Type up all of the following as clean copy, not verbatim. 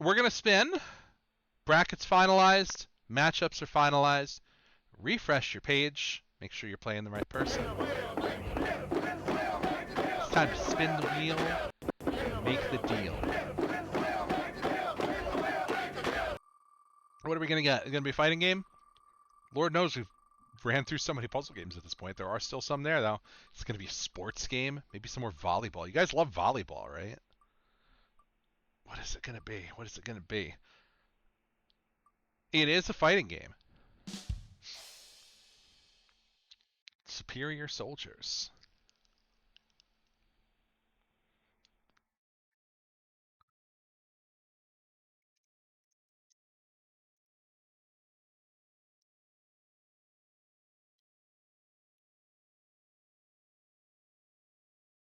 we're going to spin. Brackets finalized. Matchups are finalized. Refresh your page. Make sure you're playing the right person. It's time to spin the wheel. Make the deal. What are we going to get? Is it going to be a fighting game? Lord knows we've ran through so many puzzle games at this point. There are still some there, though. It's going to be a sports game. Maybe some more volleyball. You guys love volleyball, right? What is it going to be? What is it going to be? It is a fighting game. Superior Soldiers.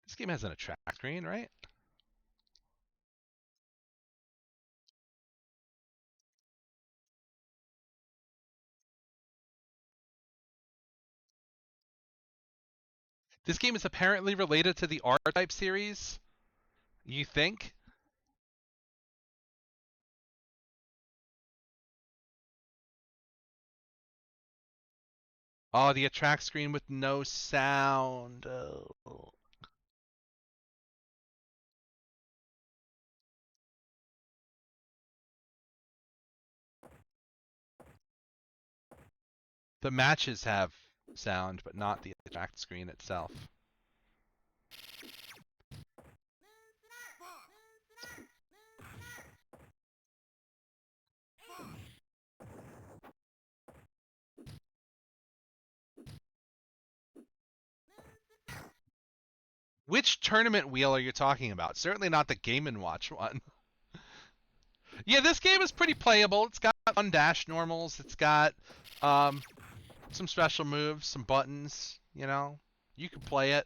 This game has an attract screen, right? This game is apparently related to the R-Type series. You think? Oh, the attract screen with no sound. Oh. The matches have sound, but not the attract screen itself. Which tournament wheel are you talking about? Certainly not the Game & Watch one. Yeah, this game is pretty playable. It's got fun dash normals. It's got some special moves, some buttons, you know. You can play it.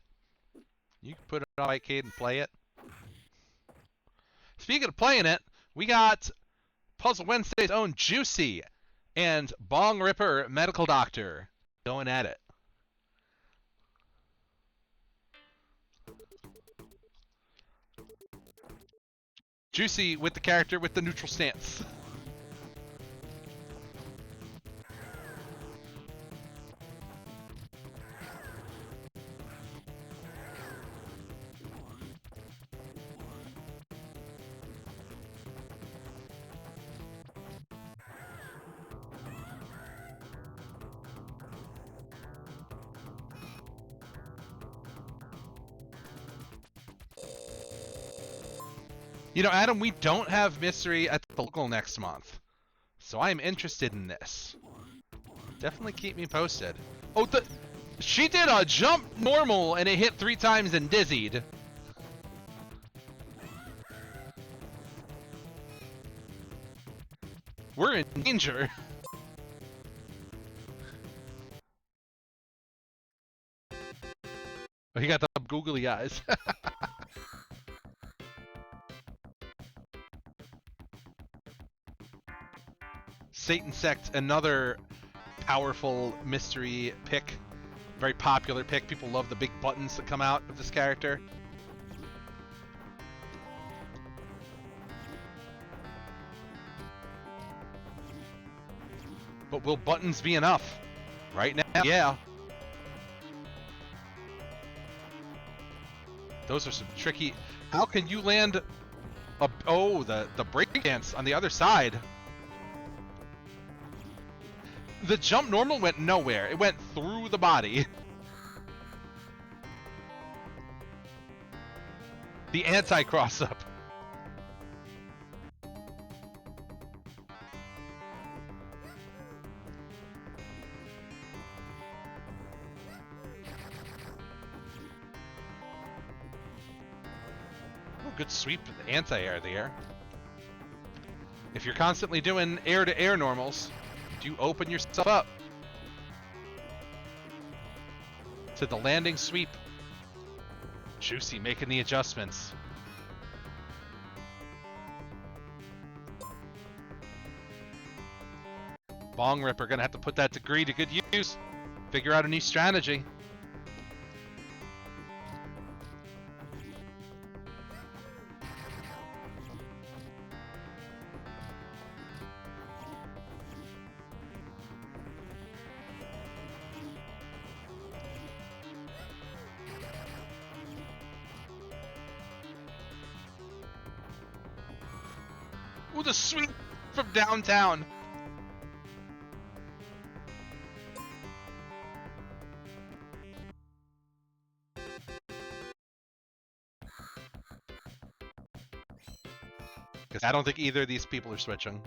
You can put it on arcade and play it. Speaking of playing it, we got Puzzle Wednesday's own Juicy and Bong Ripper Medical Doctor going at it. Juicy with the character with the neutral stance. You know, Adam, we don't have mystery at the local next month, so I'm interested in this. Definitely keep me posted. Oh, she did a jump normal and it hit 3 times and dizzied. We're in danger. Oh, he got the googly eyes. Satan Sect, another powerful mystery pick. Very popular pick. People love the big buttons that come out of this character. But will buttons be enough? Right now, yeah. Those are some tricky... How can you land... Oh, the breakdance on the other side. The jump normal went nowhere. It went through the body. The anti-cross-up. Oh, good sweep with the anti-air there. If you're constantly doing air-to-air normals, do open yourself up to the landing sweep. Juicy making the adjustments. Bong Ripper gonna have to put that degree to good use. Figure out a new strategy. Ooh, the sweep from downtown. Because I don't think either of these people are switching.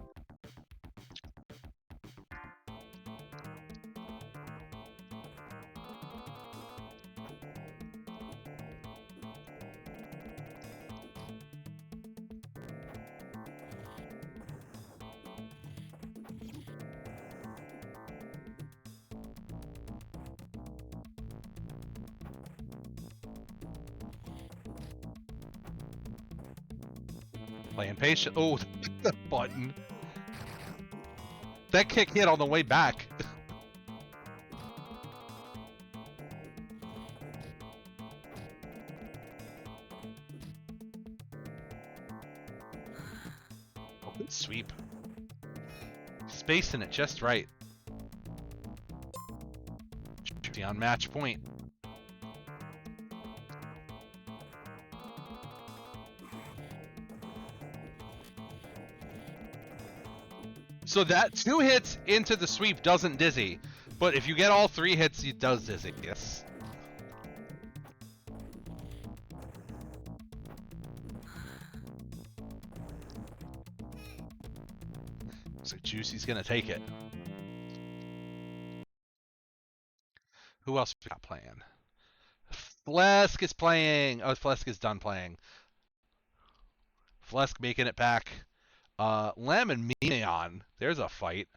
Playing patient. Oh, the button. That kick hit on the way back. Oh, good sweep. Spacing it just right. On match point. So that 2 hits into the sweep doesn't dizzy, but if you get all 3 hits, it does dizzy. Yes. So Juicy's gonna take it. Who else we got playing? Flesk is playing. Oh, Flesk is done playing. Flesk making it back. Lem and Neon. There's a fight.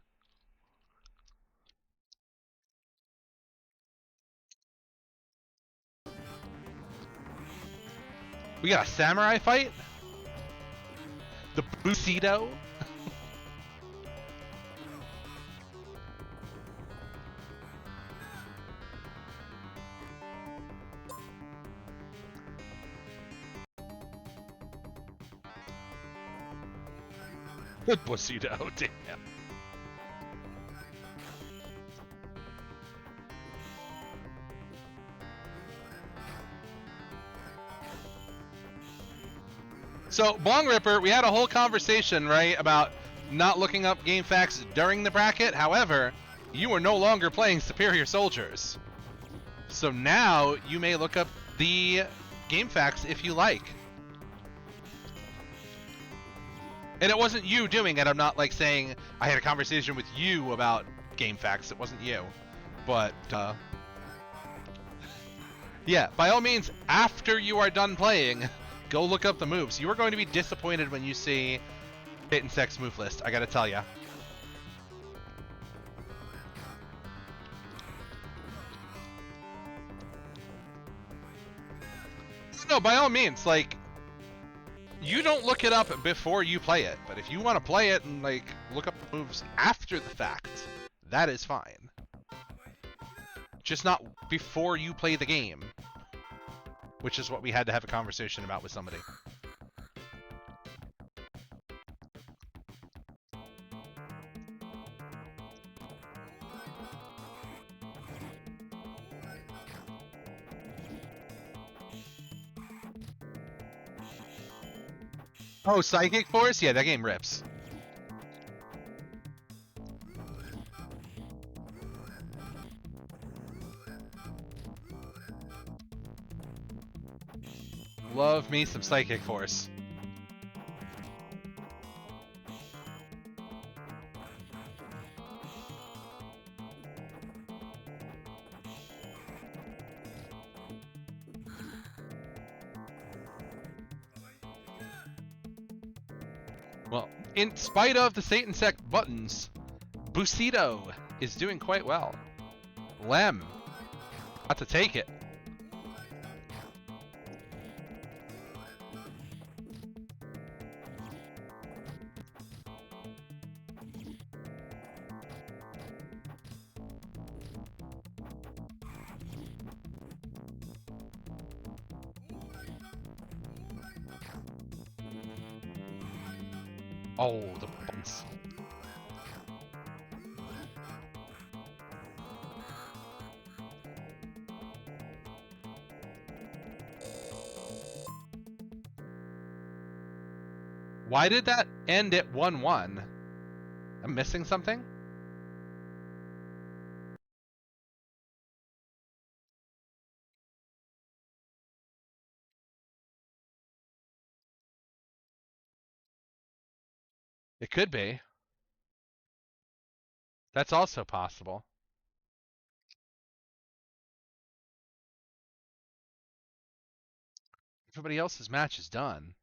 We got a samurai fight? The Bushido? The Bushido, damn. So, Bong Ripper, we had a whole conversation, right, about not looking up game facts during the bracket. However, you are no longer playing Superior Soldiers. So now you may look up the game facts if you like. And it wasn't you doing it. I'm not like saying I had a conversation with you about game facts. It wasn't you. But, yeah, by all means, after you are done playing, go look up the moves. You are going to be disappointed when you see Hit and Sex move list, I gotta tell ya. No, by all means, like, you don't look it up before you play it, but if you want to play it and, like, look up the moves after the fact, that is fine. Just not before you play the game, which is what we had to have a conversation about with somebody. Oh, Psychic Force? Yeah, that game rips. Love me some Psychic Force. Well, in spite of the Satan Sect buttons, Bushido is doing quite well. Lem, got to take it. Oh, the buttons. Why did that end at 1-1? I'm missing something? It could be. That's also possible. Everybody else's match is done.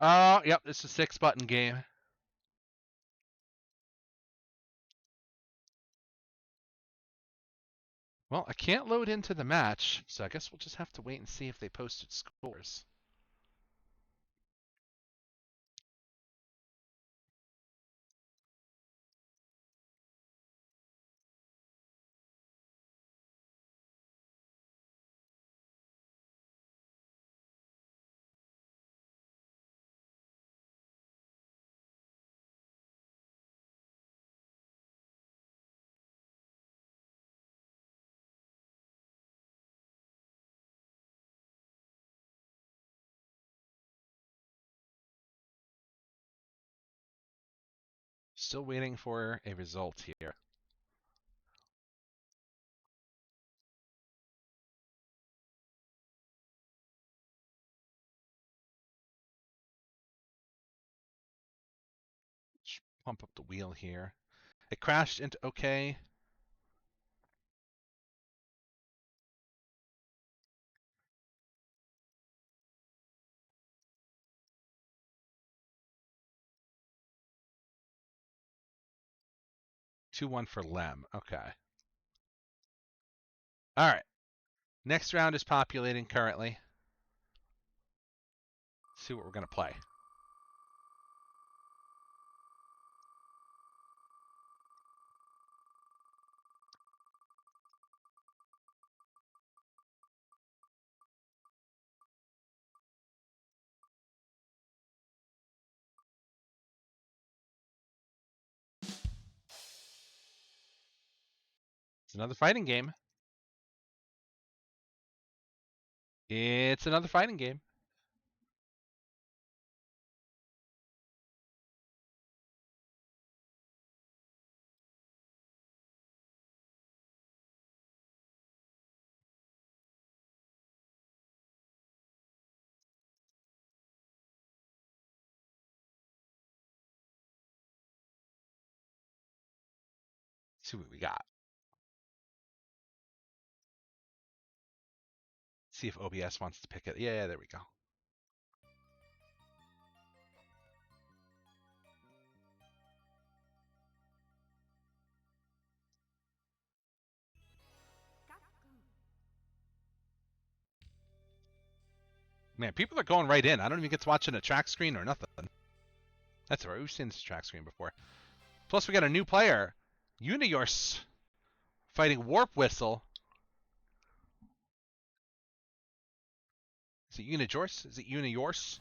Oh, yep, it's a 6-button game. Well, I can't load into the match, so I guess we'll just have to wait and see if they posted scores. Still waiting for a result here. Let's pump up the wheel here. It crashed into okay. Two one for Lem. Okay. All right. Next round is populating currently. Let's see what we're gonna play. It's another fighting game. It's another fighting game. Let's see what we got. See if OBS wants to pick it. Yeah, there we go. Man, people are going right in. I don't even get to watch in a track screen or nothing. That's right. We've seen this track screen before. Plus, we got a new player, Uniyorse, fighting Warp Whistle. Is it Unijorse? Is it Uniyorse?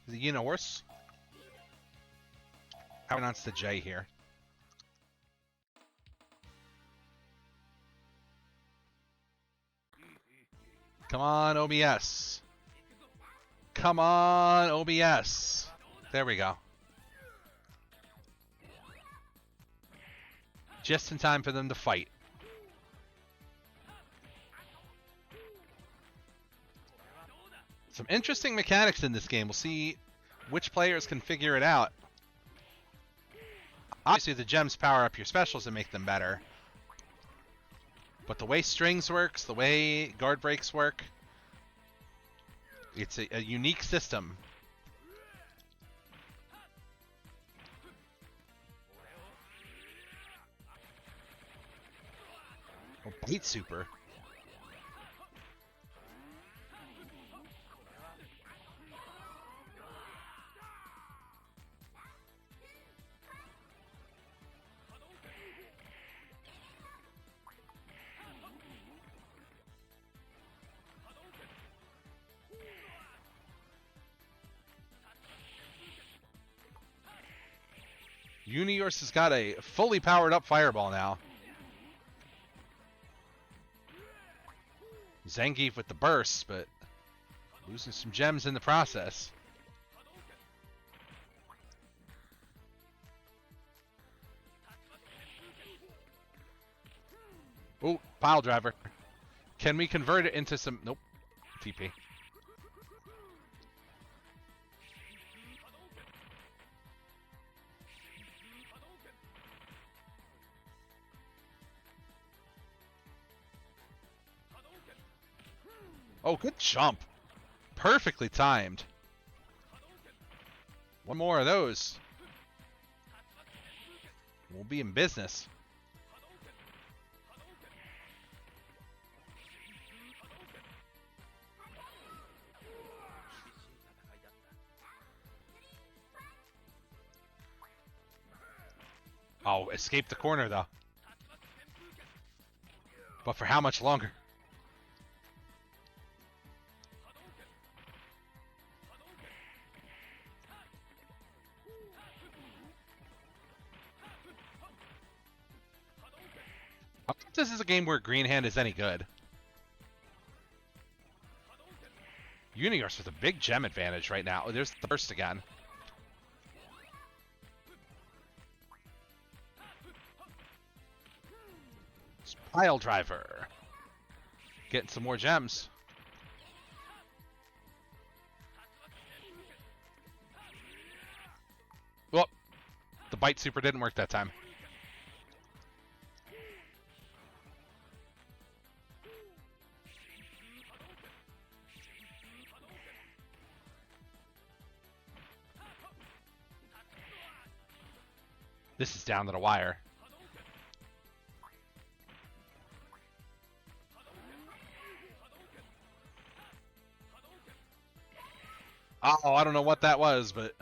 Is it Unihorse? I pronounce the J here. Come on, OBS. Come on, OBS. There we go. Just in time for them to fight. Some interesting mechanics in this game. We'll see which players can figure it out. Obviously, the gems power up your specials and make them better. But the way strings works, the way guard breaks work, it's a unique system. Oh, Bite Super. Uniyorse has got a fully powered up fireball now. Zangief with the burst, but losing some gems in the process. Oh, pile driver. Can we convert it into some... Nope. TP. Oh, good jump. Perfectly timed. One more of those. We'll be in business. Oh, escape the corner, though. But for how much longer? I don't think this is a game where Green Hand is any good. Universe with a big gem advantage right now. Oh, there's the burst again. It's pile driver. Getting some more gems. Well, the bite super didn't work that time. This is down to the wire. Oh, I don't know what that was, but...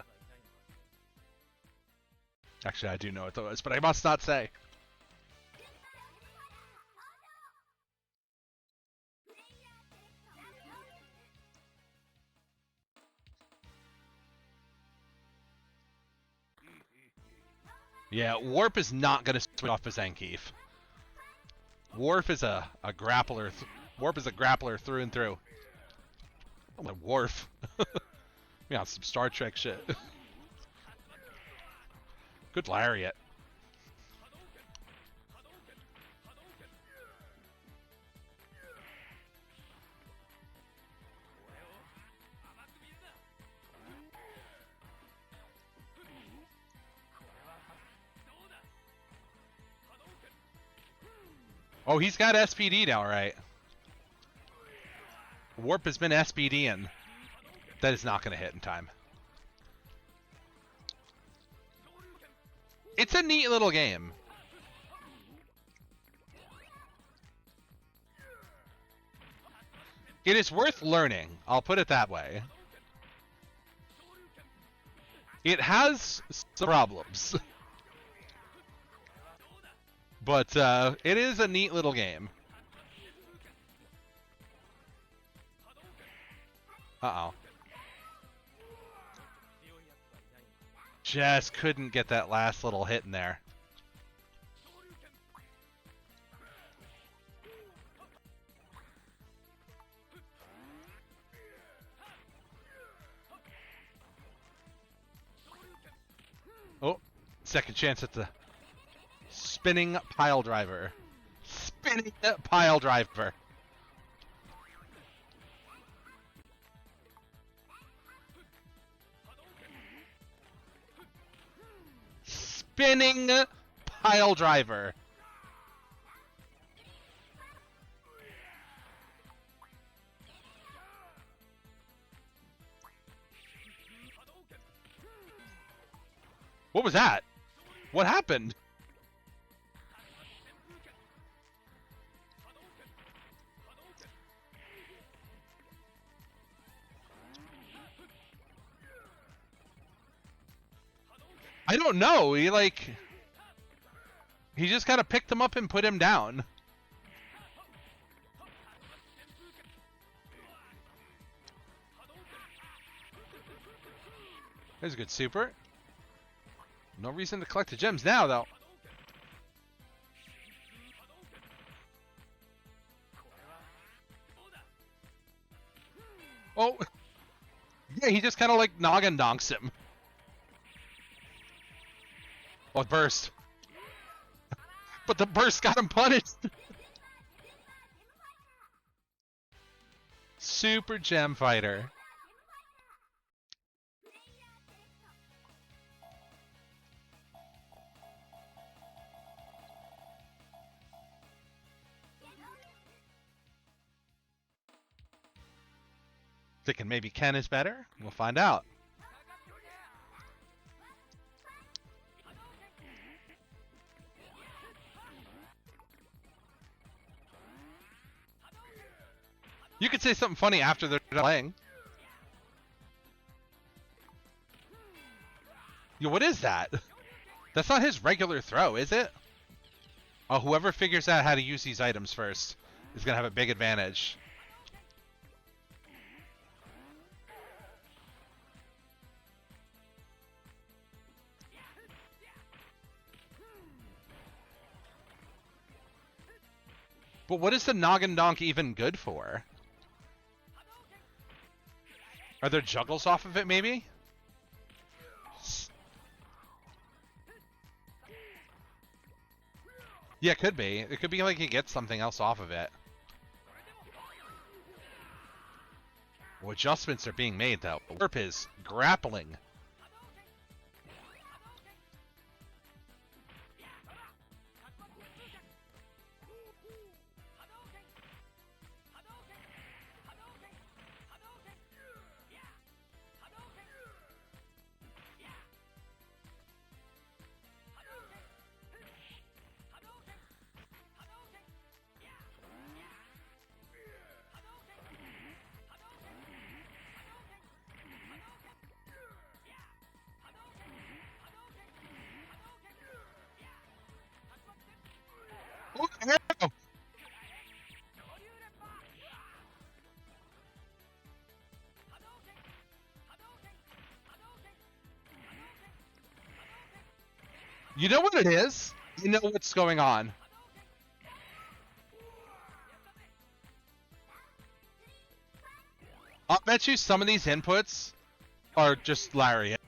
Actually, I do know what that was, but I must not say. Yeah, Warp is not going to switch off his Zangief. Warp is a grappler. Warp is a grappler through and through. Oh my Warp. Yeah, some Star Trek shit. Good lariat. Oh, he's got SPD now, right? Warp has been SPDing. That is not going to hit in time. It's a neat little game. It is worth learning. I'll put it that way. It has some problems. But it is a neat little game. Uh-oh. Just couldn't get that last little hit in there. Oh, second chance at the spinning pile driver. Spinning pile driver. Spinning pile driver. What was that? What happened? I don't know. He just kind of picked him up and put him down. There's a good super. No reason to collect the gems now, though. Oh, yeah, he just kind of like noggin donks him. Oh, burst. But the burst got him punished. Super Gem Fighter. Thinking maybe Ken is better? We'll find out. You could say something funny after they're done playing. Yo, what is that? That's not his regular throw, is it? Oh, whoever figures out how to use these items first is going to have a big advantage. But what is the Noggin Donk even good for? Are there juggles off of it, maybe? Yeah, it could be. It could be like he gets something else off of it. Well, adjustments are being made, though. Warp is grappling. Oh, no! You know what it is? You know what's going on. I'll bet you some of these inputs are just Lariat.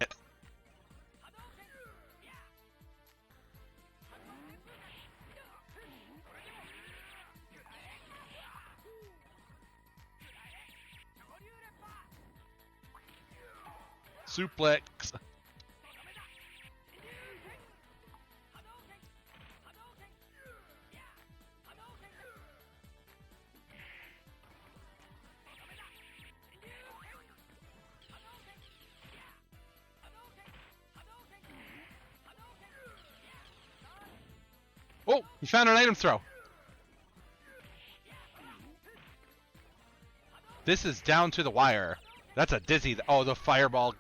Suplex. Oh, he found an item throw. This is down to the wire. That's a dizzy. Oh, the fireball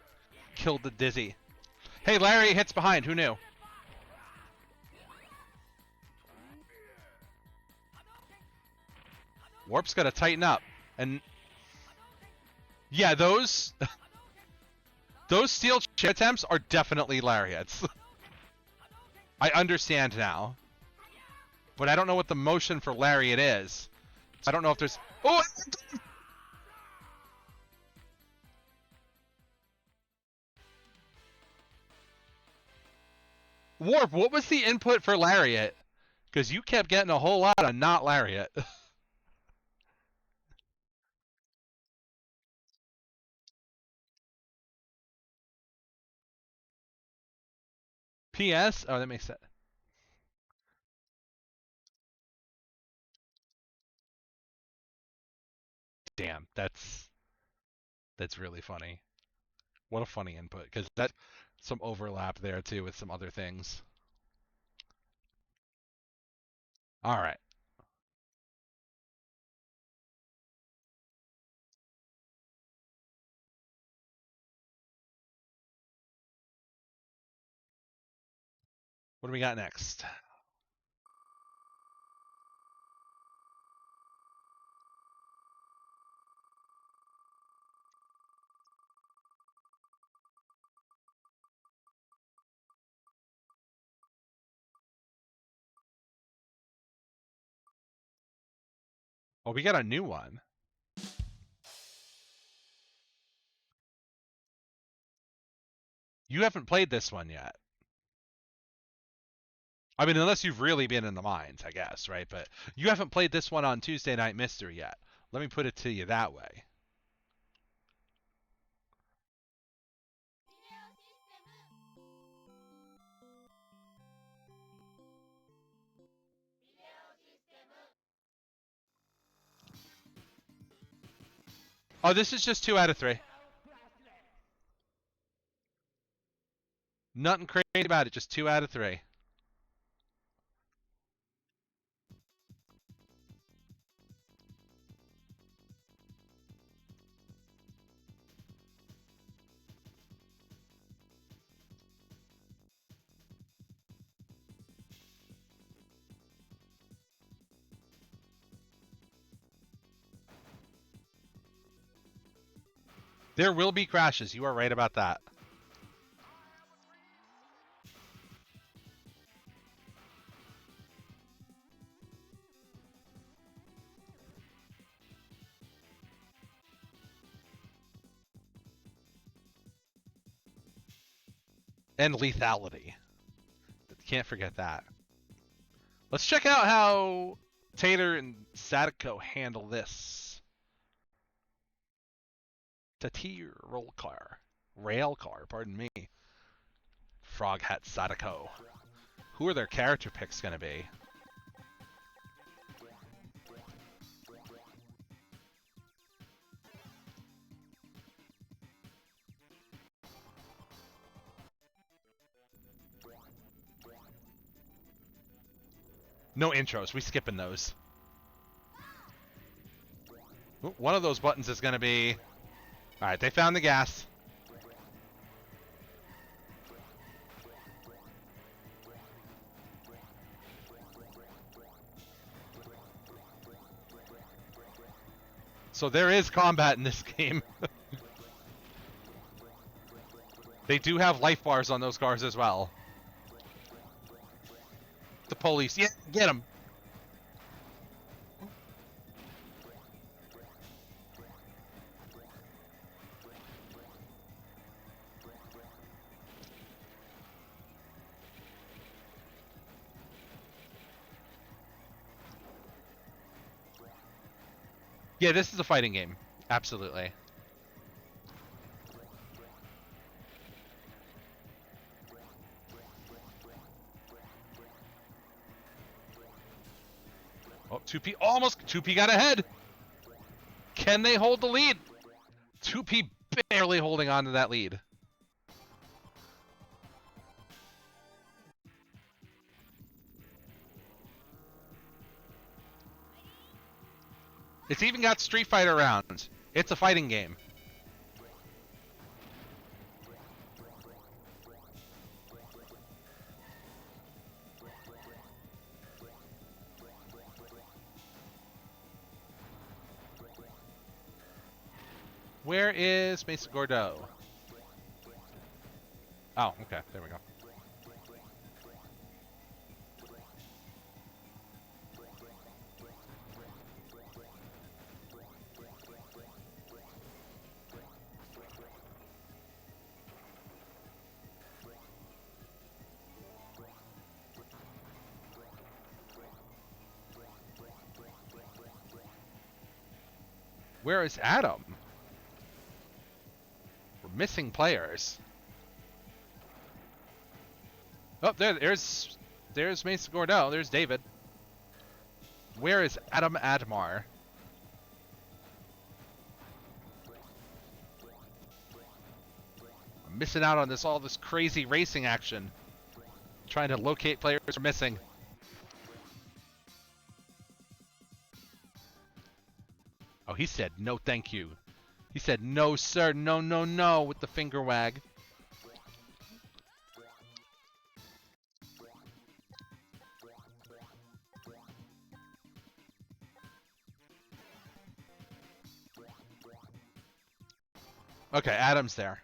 killed the dizzy. Hey, Larry hits behind. Who knew? Warp's got to tighten up. And yeah, those steel chair attempts are definitely Lariats. I understand now. But I don't know what the motion for Lariat is. I don't know if there's... Oh! Warp, what was the input for Lariat? Because you kept getting a whole lot of not Lariat. PS? Oh, that makes sense. Damn, that's really funny. What a funny input, because that's some overlap there too with some other things. All right. What do we got next? Oh, we got a new one. You haven't played this one yet. I mean, unless you've really been in the mines, I guess, right? But you haven't played this one on Tuesday Night Mystery yet. Let me put it to you that way. Oh, this is just 2 out of 3. Nothing crazy about it, just 2 out of 3. There will be crashes. You are right about that. And lethality. Can't forget that. Let's check out how Tater and Sadako handle this. Tatir rail car, pardon me. Frog Hat Sadako. Who are their character picks going to be? No intros. We skipping those. One of those buttons is going to be... Alright, they found the gas. So there is combat in this game. They do have life bars on those cars as well. The police. Yeah, get them. Yeah, this is a fighting game. Absolutely. Oh, 2P almost. 2P got ahead. Can they hold the lead? 2P barely holding on to that lead. It's even got Street Fighter rounds. It's a fighting game. Where is Mesa Gordo? Oh, okay. There we go. Where is Adam? We're missing players. Oh, there's Mesa Gordo. There's David. Where is Adam Admar? I'm missing out on all this crazy racing action. Trying to locate players who are missing. Oh, he said no thank you. He said no sir, no, no, no with the finger wag. Okay, Adam's there.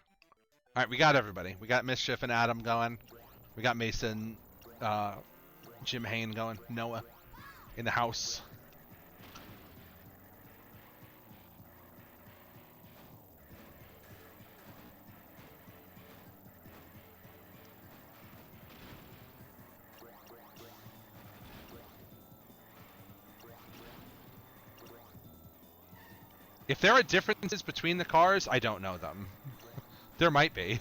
Alright, we got everybody. We got Mischief and Adam going. We got Mason, Jim Hain going. Noah in the house. If there are differences between the cars, I don't know them. There might be.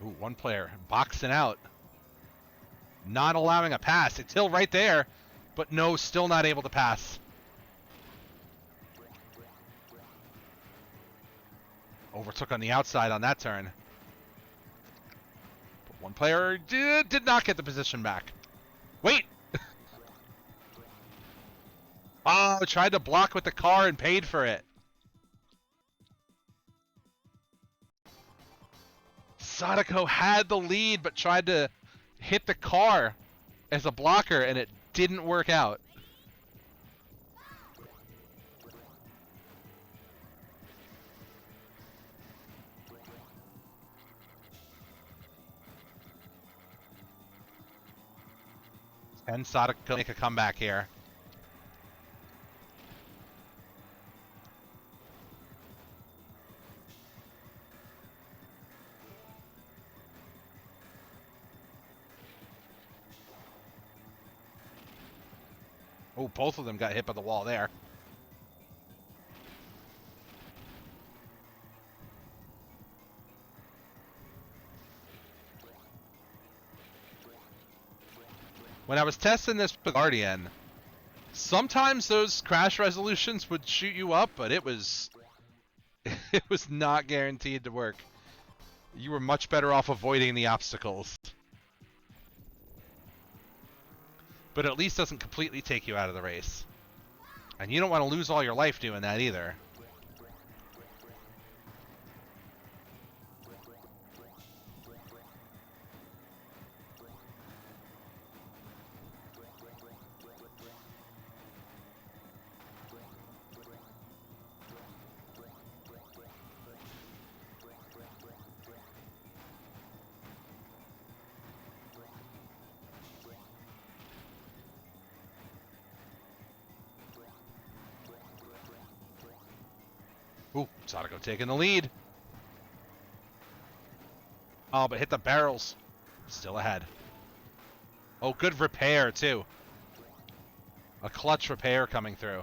Ooh, one player boxing out. Not allowing a pass. It's Hill right there, but no, still not able to pass. Overtook on the outside on that turn. But one player did not get the position back. Wait! Oh, tried to block with the car and paid for it. Sadako had the lead, but tried to hit the car as a blocker, and it didn't work out. Can Sadako make a comeback here? Oh, both of them got hit by the wall there. When I was testing this with Guardian, sometimes those crash resolutions would shoot you up, but it was not guaranteed to work. You were much better off avoiding the obstacles. But at least doesn't completely take you out of the race. And you don't want to lose all your life doing that either. Ooh, Sadako taking the lead. Oh, but hit the barrels. Still ahead. Oh, good repair, too. A clutch repair coming through.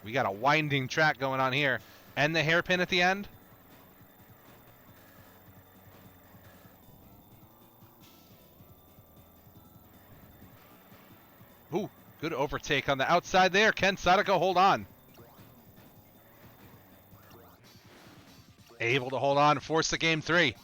We got a winding track going on here. And the hairpin at the end. Ooh, good overtake on the outside there. Can Sadako hold on? Able to hold on and force the game 3.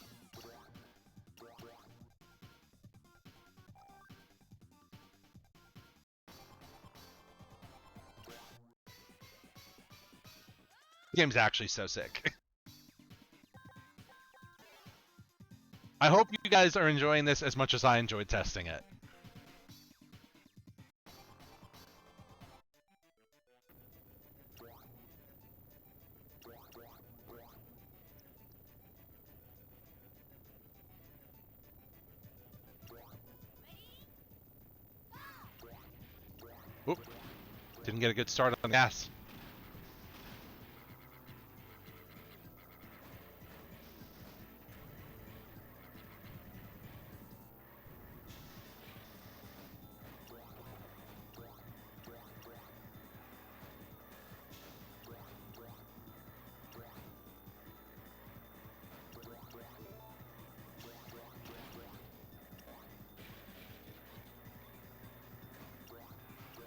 The game's actually so sick. I hope you guys are enjoying this as much as I enjoyed testing it. Oop. Didn't get a good start on the gas.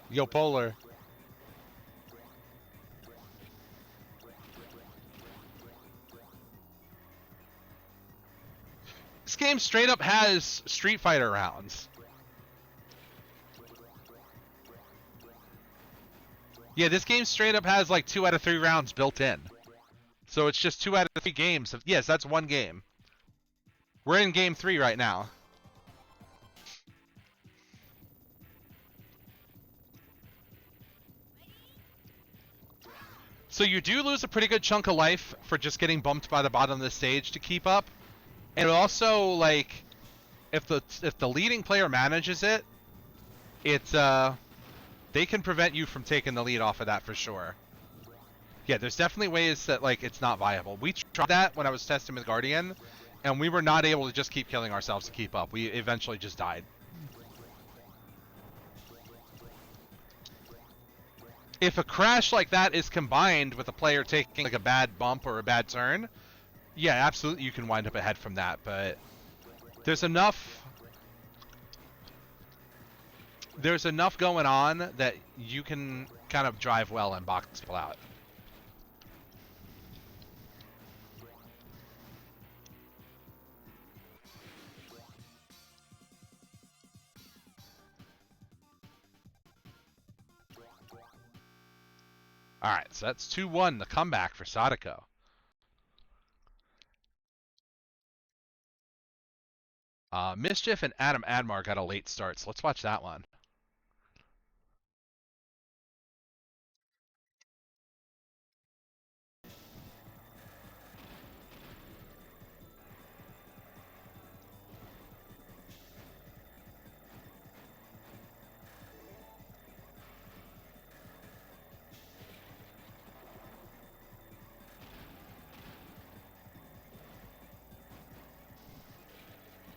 Yo, Polar. This game straight up has Street Fighter rounds. Yeah, this game straight up has like 2 out of 3 rounds built in. So it's just 2 out of 3 games. Yes, that's one game. We're in game 3 right now. So you do lose a pretty good chunk of life for just getting bumped by the bottom of the stage to keep up. And also, like, if the leading player manages it, they can prevent you from taking the lead off of that for sure. Yeah, there's definitely ways that, like, it's not viable. We tried that when I was testing with Guardian, and we were not able to just keep killing ourselves to keep up. We eventually just died. If a crash like that is combined with a player taking, like, a bad bump or a bad turn, yeah, absolutely you can wind up ahead from that, but there's enough going on that you can kind of drive well and box people out. Alright, so that's 2-1, the comeback for Sadako. Mischief and Adam Admar got a late start, so let's watch that one.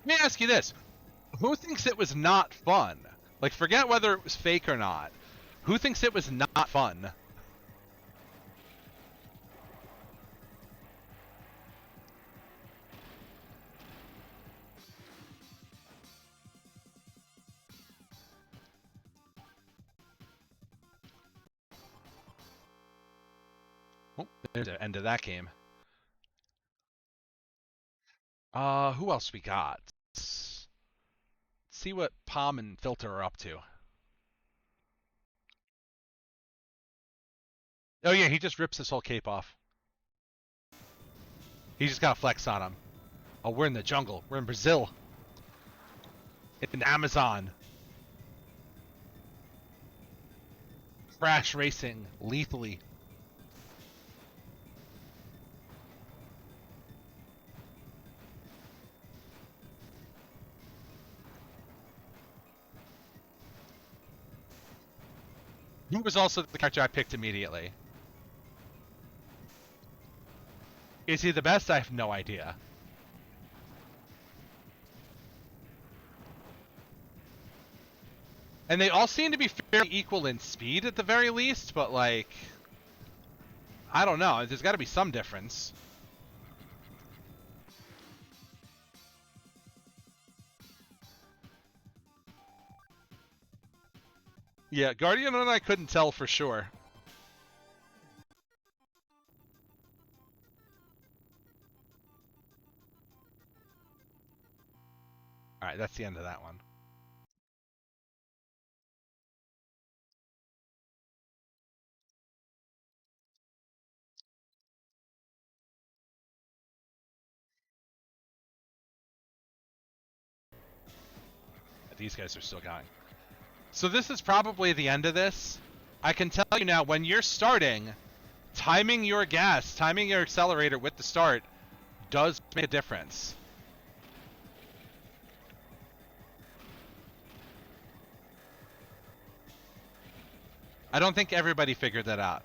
Let me ask you this. Who thinks it was not fun? Like, forget whether it was fake or not. Who thinks it was not fun? Oh, there's the end of that game. Who else we got? Let's see what Palm and Filter are up to. Oh yeah, he just rips his whole cape off. He just got a flex on him. Oh, we're in the jungle. We're in Brazil. In Amazon. Crash racing lethally. He was also the character I picked immediately. Is he the best? I have no idea. And they all seem to be fairly equal in speed at the very least, but like, I don't know. There's got to be some difference. Yeah, Guardian and I couldn't tell for sure. Alright, that's the end of that one. These guys are still going. So this is probably the end of this. I can tell you now, when you're starting, timing your gas, timing your accelerator with the start does make a difference. I don't think everybody figured that out.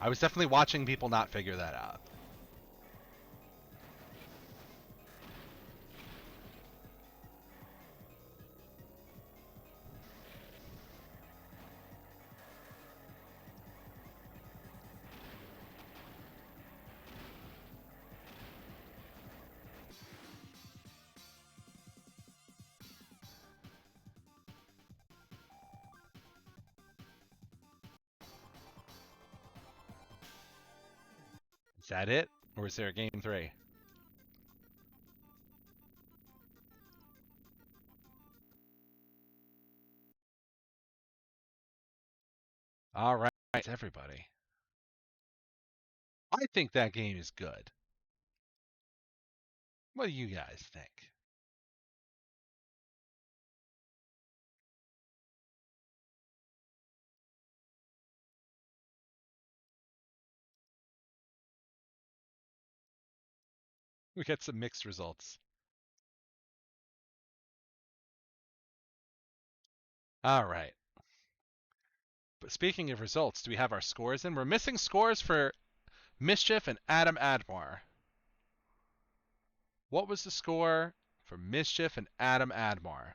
I was definitely watching people not figure that out. Is that it? Or is there a game 3? Alright, everybody. I think that game is good. What do you guys think? We get some mixed results. All right. But speaking of results, do we have our scores in? We're missing scores for Mischief and Adam Admar. What was the score for Mischief and Adam Admar?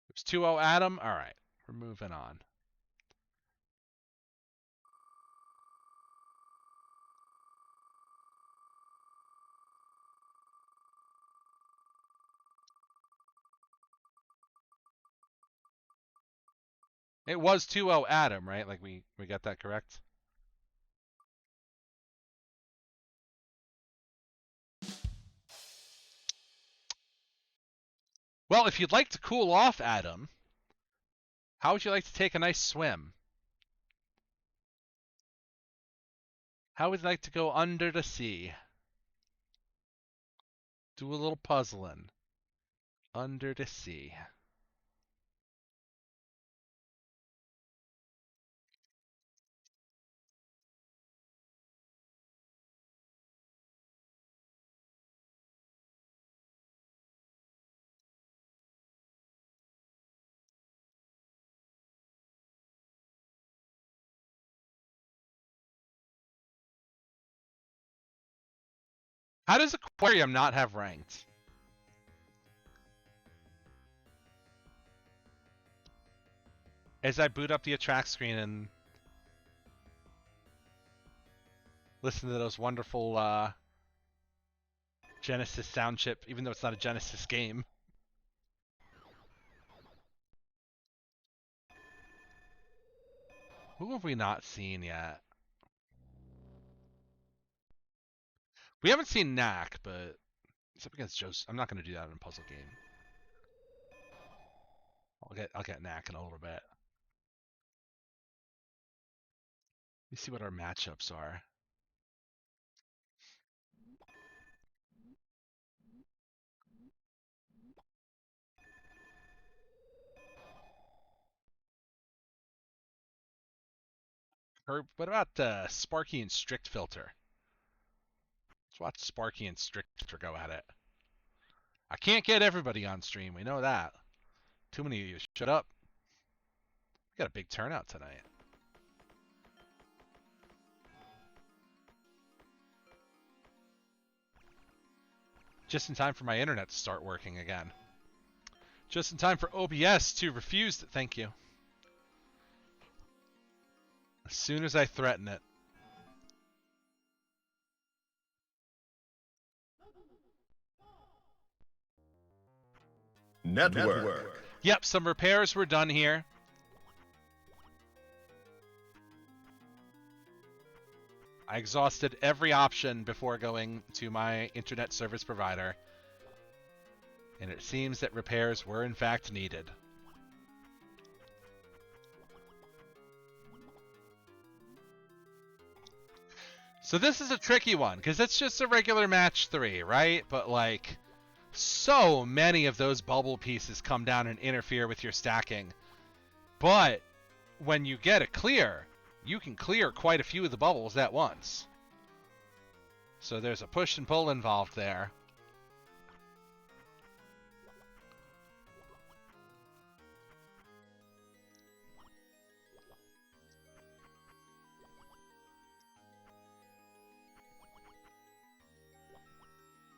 It was 2-0 Adam? All right. We're moving on. It was 2-0 Adam, right? Like we got that correct? Well, if you'd like to cool off, Adam, how would you like to take a nice swim? How would you like to go under the sea? Do a little puzzling. Under the sea. How does Aquarium not have ranked? As I boot up the attract screen and listen to those wonderful Genesis sound chip, even though it's not a Genesis game. Who have we not seen yet? We haven't seen Knack, but it's up against Joseph. I'm not going to do that in a puzzle game. I'll get Knack in a little bit. Let me see what our matchups are. Or what about Sparky and Strict Filter? Let's watch Sparky and Strict Filter go at it. I can't get everybody on stream. We know that. Too many of you. Shut up. We got a big turnout tonight. Just in time for my internet to start working again. Just in time for OBS to refuse to thank you. As soon as I threaten it. Network. Yep, some repairs were done here. I exhausted every option before going to my internet service provider. And it seems that repairs were in fact needed. So this is a tricky one, because it's just a regular match 3, right? But like, so many of those bubble pieces come down and interfere with your stacking. But when you get a clear, you can clear quite a few of the bubbles at once. So there's a push and pull involved there.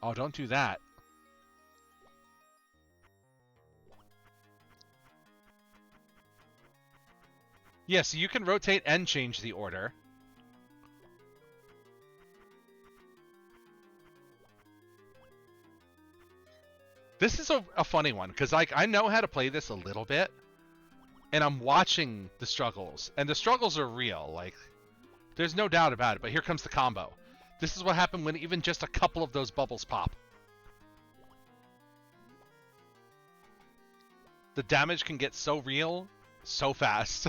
Oh, don't do that. Yeah, so you can rotate and change the order. This is a funny one, because like I know how to play this a little bit, and I'm watching the struggles, and the struggles are real. Like, there's no doubt about it, but here comes the combo. This is what happened when even just a couple of those bubbles pop. The damage can get so real, so fast.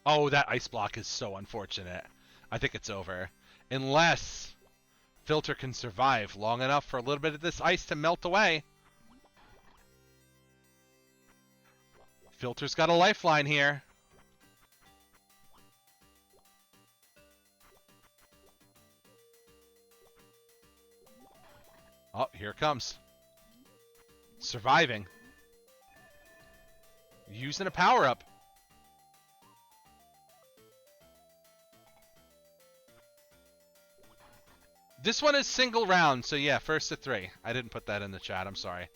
Oh, that ice block is so unfortunate. I think it's over. Unless Filter can survive long enough for a little bit of this ice to melt away. Filter's got a lifeline here. Oh, here it comes. Surviving. Using a power-up. This one is single round, so yeah, first to 3. I didn't put that in the chat, I'm sorry.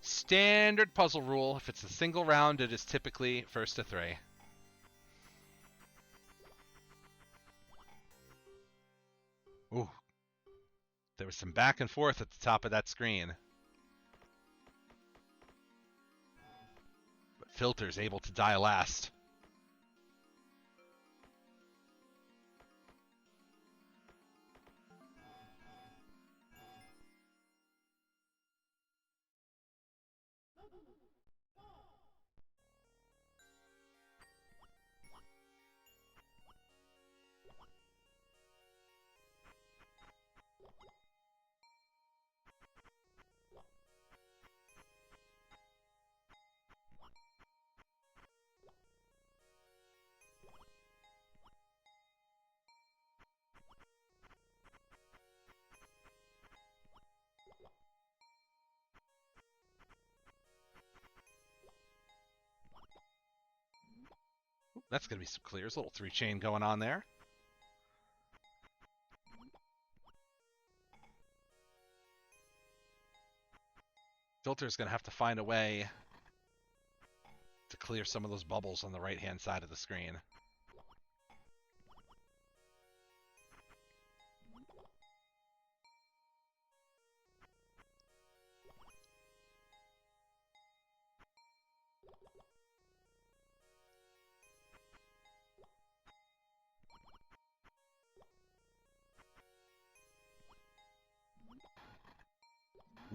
Standard puzzle rule. If it's a single round, it is typically first to 3. Ooh. There was some back and forth at the top of that screen. But Filter's able to die last. Ooh, that's going to be some clears. A little 3-chain going on there. Filter's going to have to find a way to clear some of those bubbles on the right-hand side of the screen.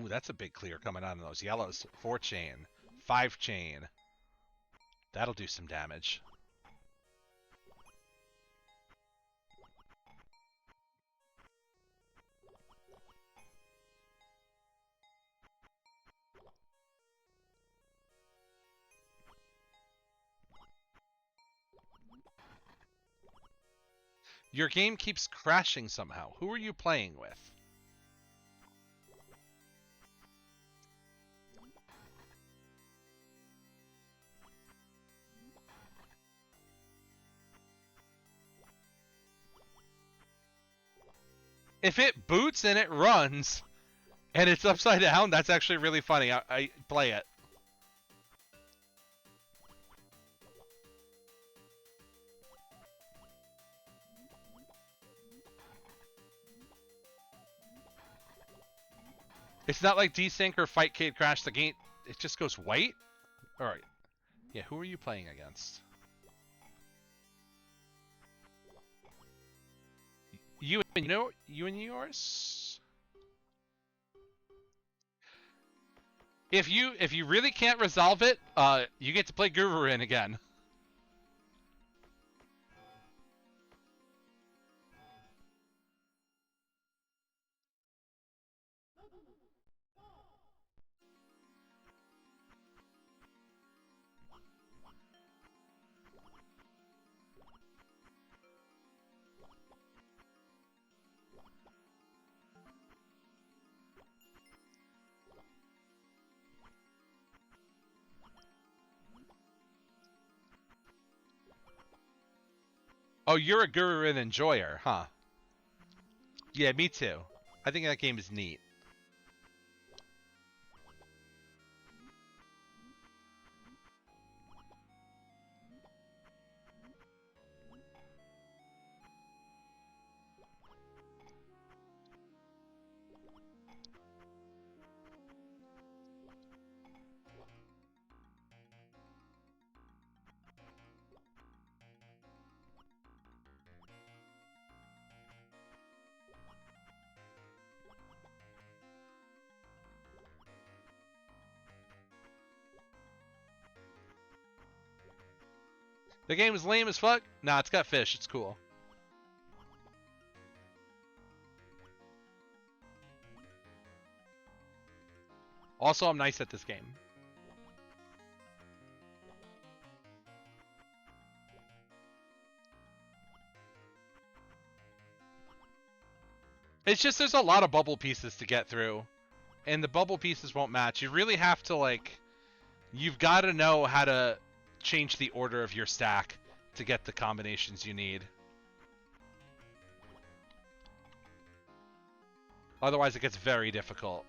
Ooh, that's a big clear coming out of those yellows. 4-chain, 5-chain. That'll do some damage. Your game keeps crashing somehow. Who are you playing with? If it boots and it runs, and it's upside down, that's actually really funny. I play it. It's not like Desync or Fightcade Crash. The game, it just goes white. All right. Yeah, who are you playing against? You and yours? If you really can't resolve it, you get to play Guruin again. Oh, you're a Guruin enjoyer, huh? Yeah, me too. I think that game is neat. The game is lame as fuck? Nah, it's got fish. It's cool. Also, I'm nice at this game. It's just there's a lot of bubble pieces to get through, and the bubble pieces won't match. You really have to, like, you've got to know how to change the order of your stack to get the combinations you need. Otherwise, it gets very difficult.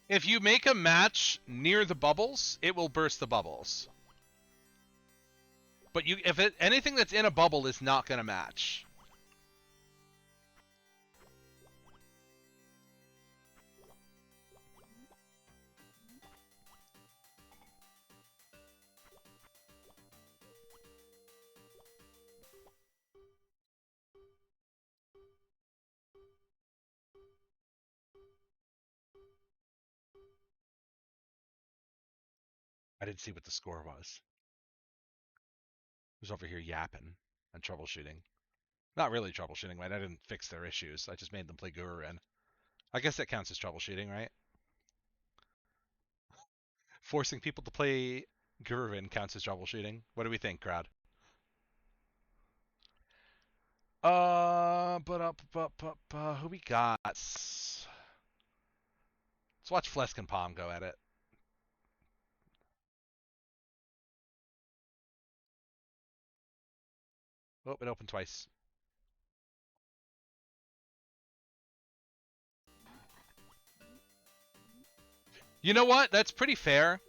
If you make a match near the bubbles, it will burst the bubbles. But anything that's in a bubble is not going to match. I didn't see what the score was. I was over here yapping and troubleshooting. Not really troubleshooting, right? I didn't fix their issues. I just made them play Guru in. I guess that counts as troubleshooting, right? Forcing people to play Guruvin counts as troubleshooting. What do we think, crowd? Who we got? Let's watch Flesk and Palm go at it. Oh, it opened twice. You know what? That's pretty fair.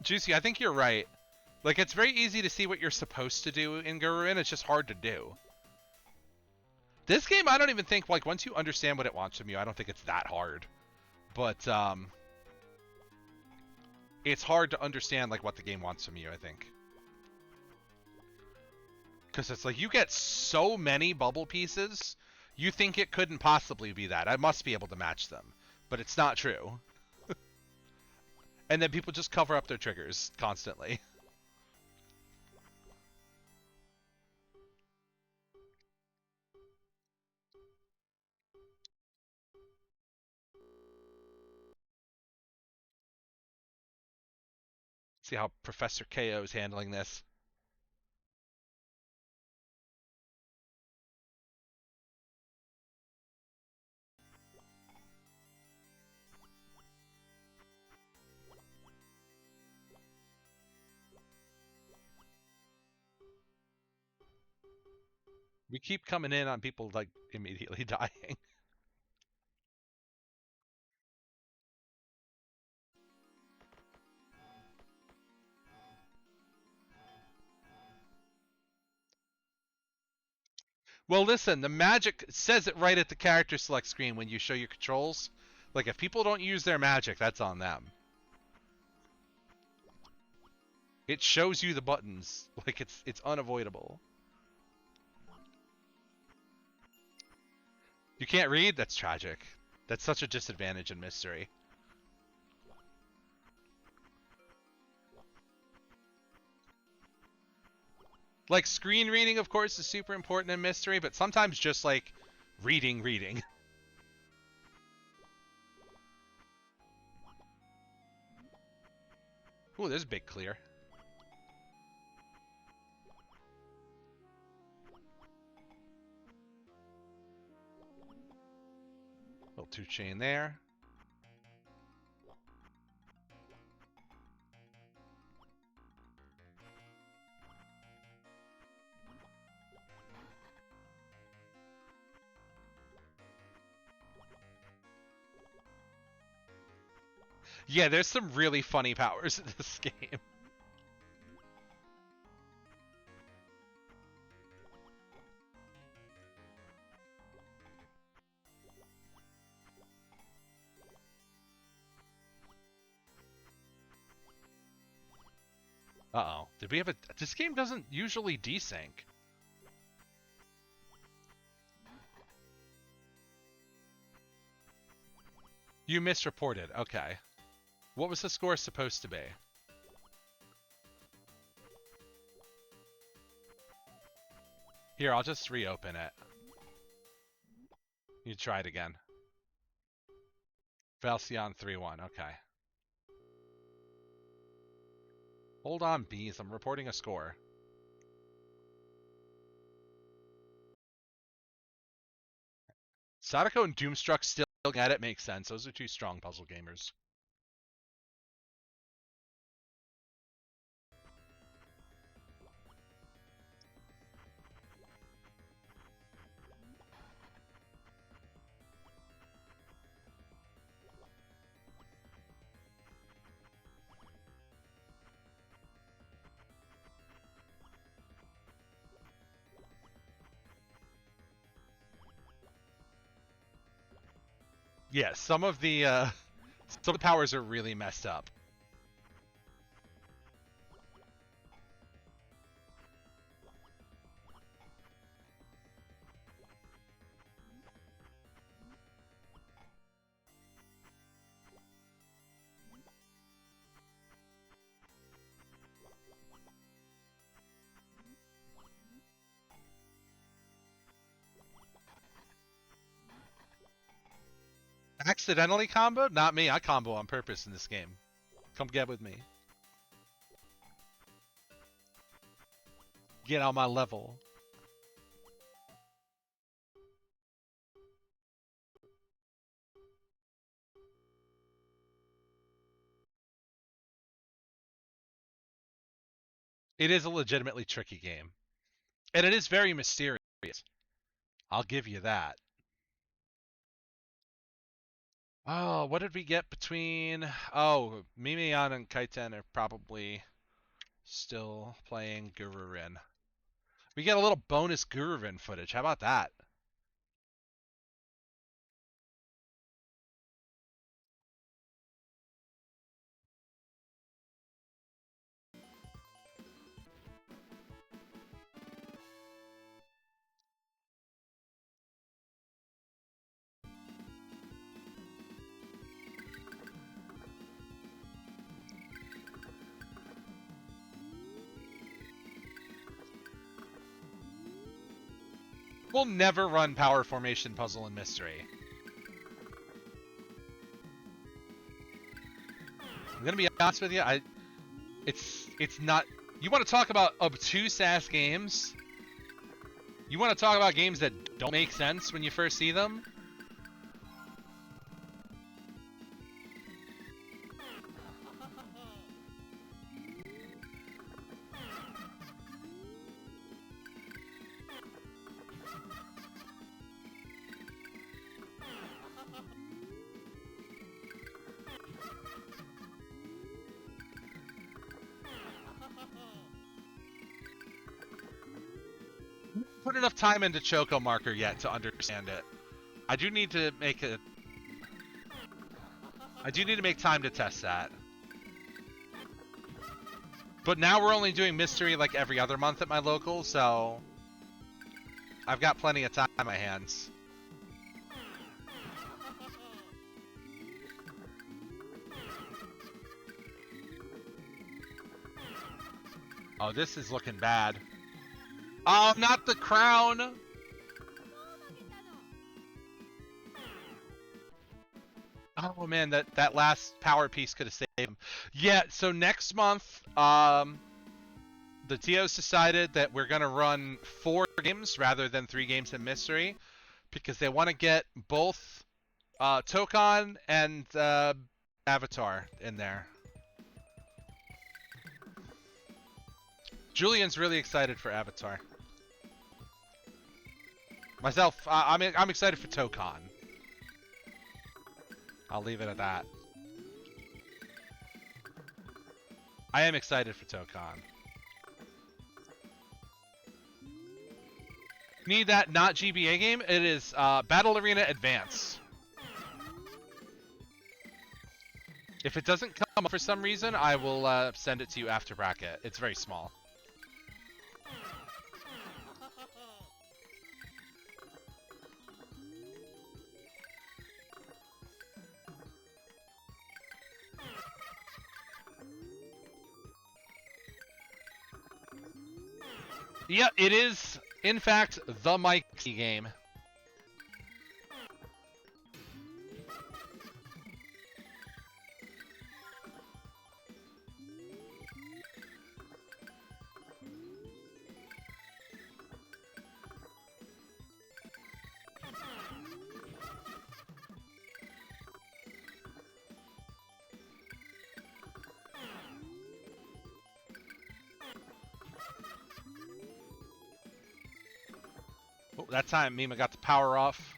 Juicy, I think you're right. Like, it's very easy to see what you're supposed to do in Guruvin. It's just hard to do. This game, I don't even think, like, once you understand what it wants from you, I don't think it's that hard. But, it's hard to understand, like, what the game wants from you, I think. Because it's like, you get so many bubble pieces, you think it couldn't possibly be that. I must be able to match them. But it's not true. And then people just cover up their triggers constantly. See how Professor KO is handling this. We keep coming in on people, like, immediately dying. Well, listen, the magic says it right at the character select screen when you show your controls. Like, if people don't use their magic, that's on them. It shows you the buttons. Like, it's unavoidable. You can't read? That's tragic. That's such a disadvantage in Mystery. Like, screen reading, of course, is super important in Mystery, but sometimes just, like, reading. Ooh, there's a big clear. Little two chain there. Yeah, there's some really funny powers in this game. Uh-oh. Did we have a... This game doesn't usually desync. You misreported. Okay. What was the score supposed to be? Here, I'll just reopen it. You try it again. Valcion 3-1. Okay. Hold on, bees. I'm reporting a score. Sadako and Doomstruck still at it makes sense. Those are two strong puzzle gamers. Yeah, some of the powers are really messed up. Accidentally combo? Not me. I combo on purpose in this game. Come get with me. Get on my level. It is a legitimately tricky game. And it is very mysterious. I'll give you that. Oh, what did we get between... Oh, Mimian and Kaiten are probably still playing Gururin. We get a little bonus Gururin footage. How about that? We'll never run Power Formation Puzzle and Mystery. I'm gonna be honest with you, it's not... You want to talk about obtuse ass games? You want to talk about games that don't make sense when you first see them? Put enough time into Choco Marker yet to understand it. I do need to make time to test that. But now we're only doing mystery like every other month at my local, so I've got plenty of time on my hands. Oh, this is looking bad. Oh, not the crown! Oh man, that last power piece could have saved him. Yeah, so next month, the TO's decided that we're gonna run 4 games rather than 3 games in mystery, because they want to get both Tokon and Avatar in there. Julian's really excited for Avatar. Myself, I'm excited for Tokon. I'll leave it at that. I am excited for Tokon. Need that not GBA game? It is Battle Arena Advance. If it doesn't come up for some reason, I will send it to you after bracket. It's very small. Yep, it is, in fact, the Mikey game. Oh, that time Mima got the power off.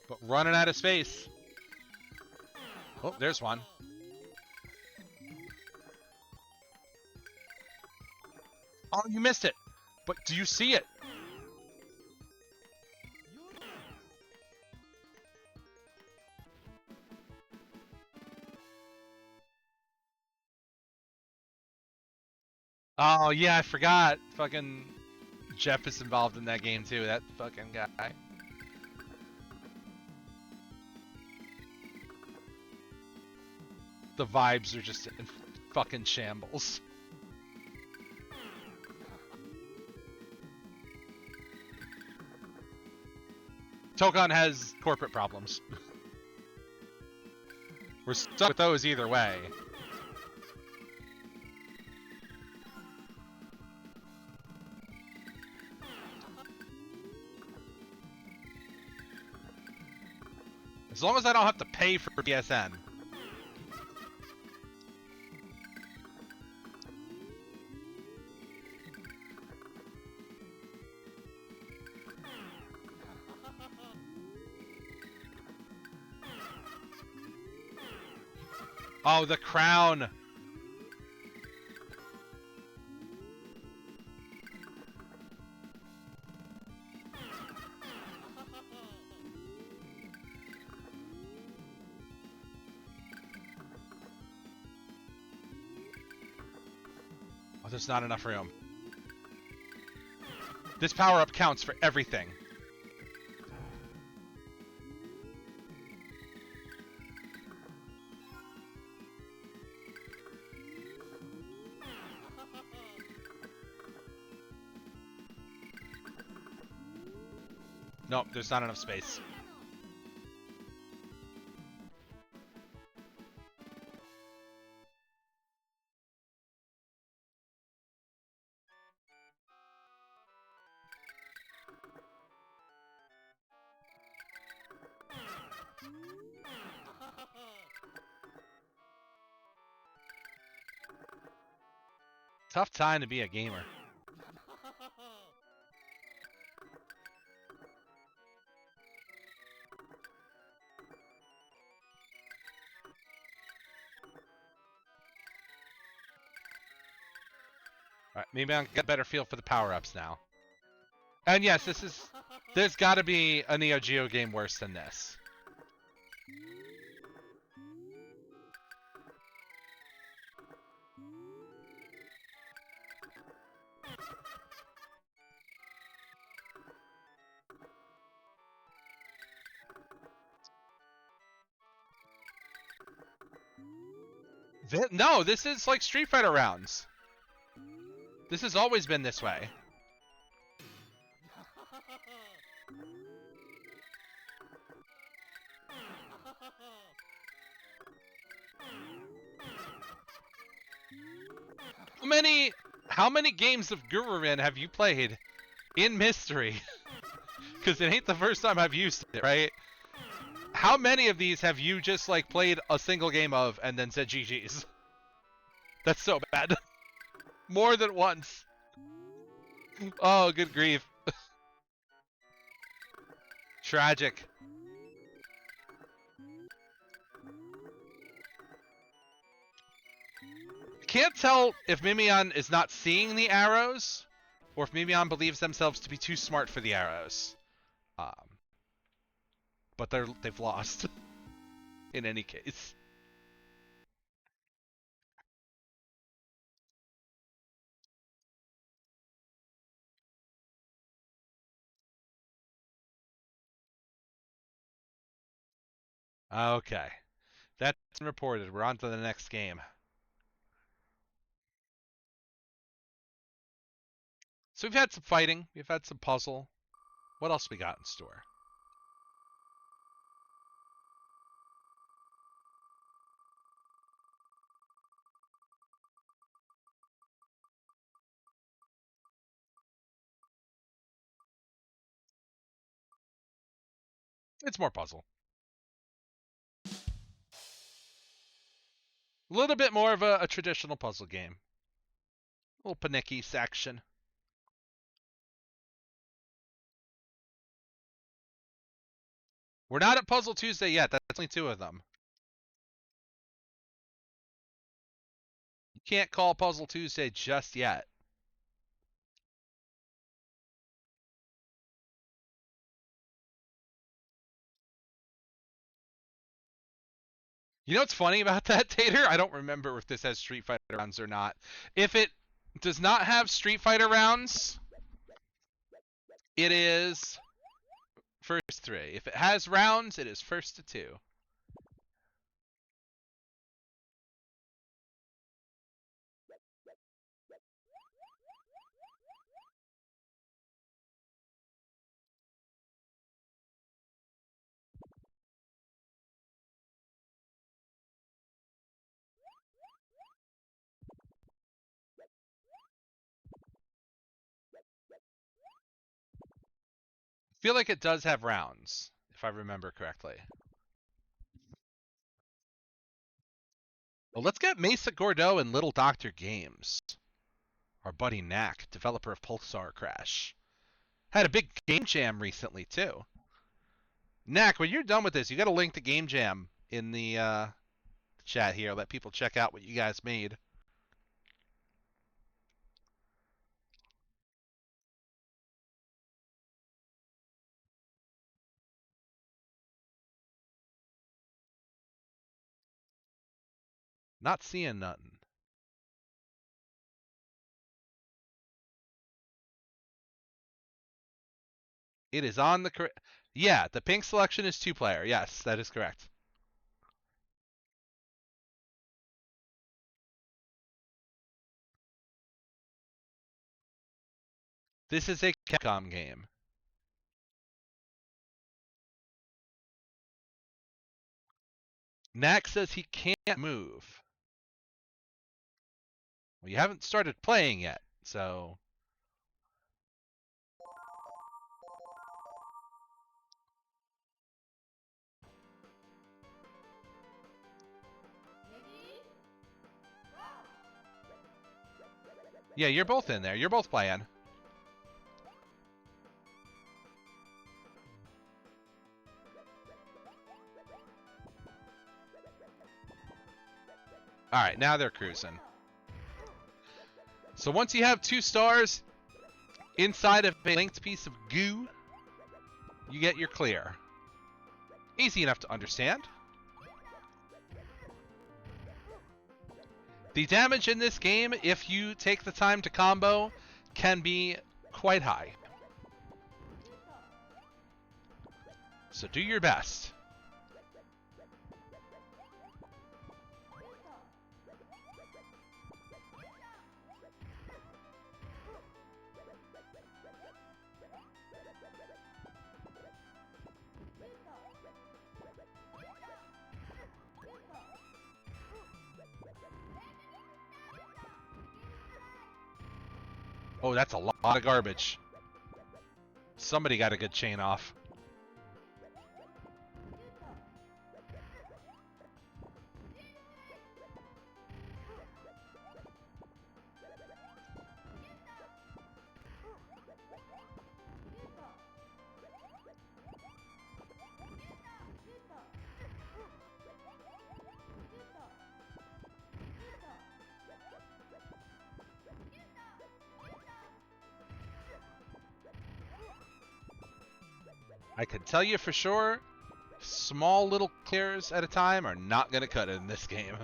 But running out of space. Oh, there's one. Oh, you missed it. But do you see it? Oh, yeah, I forgot. Fucking Jeff is involved in that game, too. That fucking guy. The vibes are just in fucking shambles. Tokon has corporate problems. We're stuck with those either way. As long as I don't have to pay for PSN. Oh, the crown! Oh, there's not enough room. This power-up counts for everything. Nope, there's not enough space. Tough time to be a gamer. Alright, maybe I'll get a better feel for the power-ups now. And yes, there's gotta be a Neo Geo game worse than this. No, this is like Street Fighter rounds. This has always been this way. How many games of Gururin have you played in Mystery? Because it ain't the first time I've used it, right? How many of these have you just like played a single game of and then said GG's? That's so bad. More than once. Oh, good grief. Tragic. Can't tell if Mimion is not seeing the arrows Or if Mimion believes themselves to be too smart for the arrows. But they've lost in any case. Okay. That's reported. We're on to the next game. So we've had some fighting. We've had some puzzle. What else we got in store? It's more puzzle. A little bit more of a traditional puzzle game. A little Pnickies action. We're not at Puzzle Tuesday yet. That's only 2 of them. You can't call Puzzle Tuesday just yet. You know what's funny about that, Tater? I don't remember if this has Street Fighter rounds or not. If it does not have Street Fighter rounds, it is first 3. If it has rounds, it is first to 2. I feel like it does have rounds, if I remember correctly. Well, let's get Mesa Gordo and Little Doctor Games. Our buddy Knack, developer of Pulsar Crash. Had a big game jam recently, too. Knack, when you're done with this, you got to link the game jam in the chat here. Let people check out what you guys made. Not seeing nothing. It is on the correct. Yeah, the pink selection is 2-player. Yes, that is correct. This is a Capcom game. Knack says he can't move. Well, you haven't started playing yet, so. Yeah, you're both in there. You're both playing. All right, now they're cruising. So once you have 2 stars inside of a linked piece of goo, you get your clear. Easy enough to understand. The damage in this game, if you take the time to combo, can be quite high. So do your best. Oh, that's a lot of garbage. Somebody got a good chain off. I can tell you for sure, small little clears at a time are not going to cut it in this game.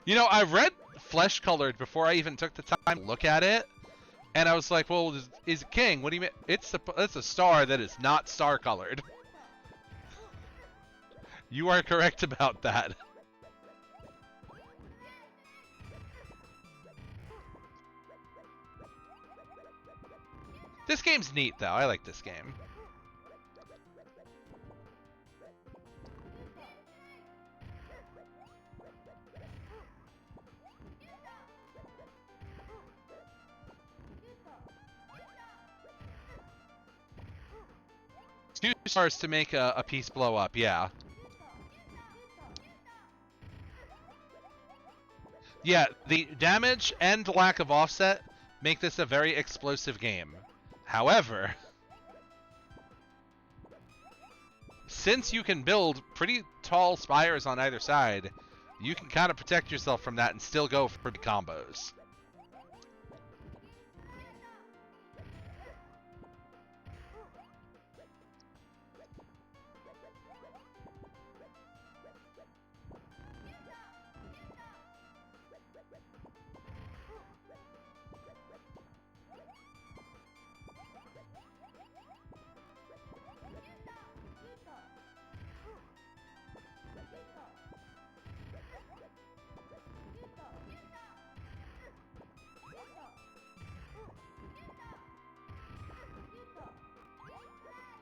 You know, I read flesh colored before I even took the time to look at it, and I was like, well, is it king? What do you mean? It's a star that is not star colored. You are correct about that. This game's neat, though. I like this game. Two stars to make a piece blow up, yeah. Yeah, the damage and lack of offset make this a very explosive game. However, since you can build pretty tall spires on either side, you can kind of protect yourself from that and still go for big combos.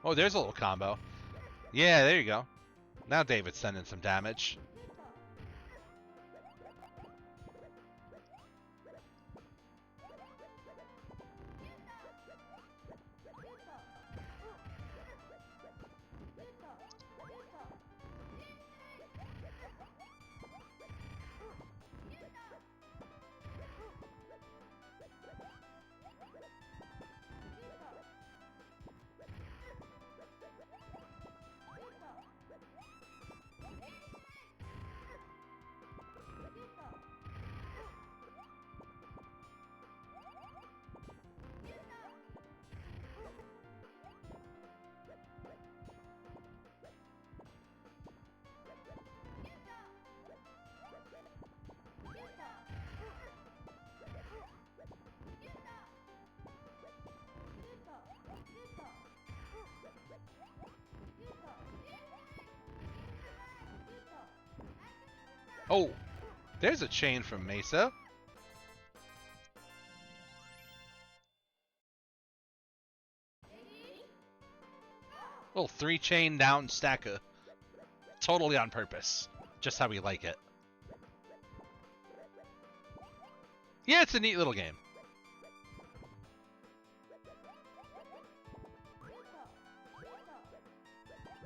Oh, there's a little combo. Yeah, there you go. Now David's sending some damage. Oh, there's a chain from Mesa. Little 3-chain down stacker. Totally on purpose. Just how we like it. Yeah, it's a neat little game.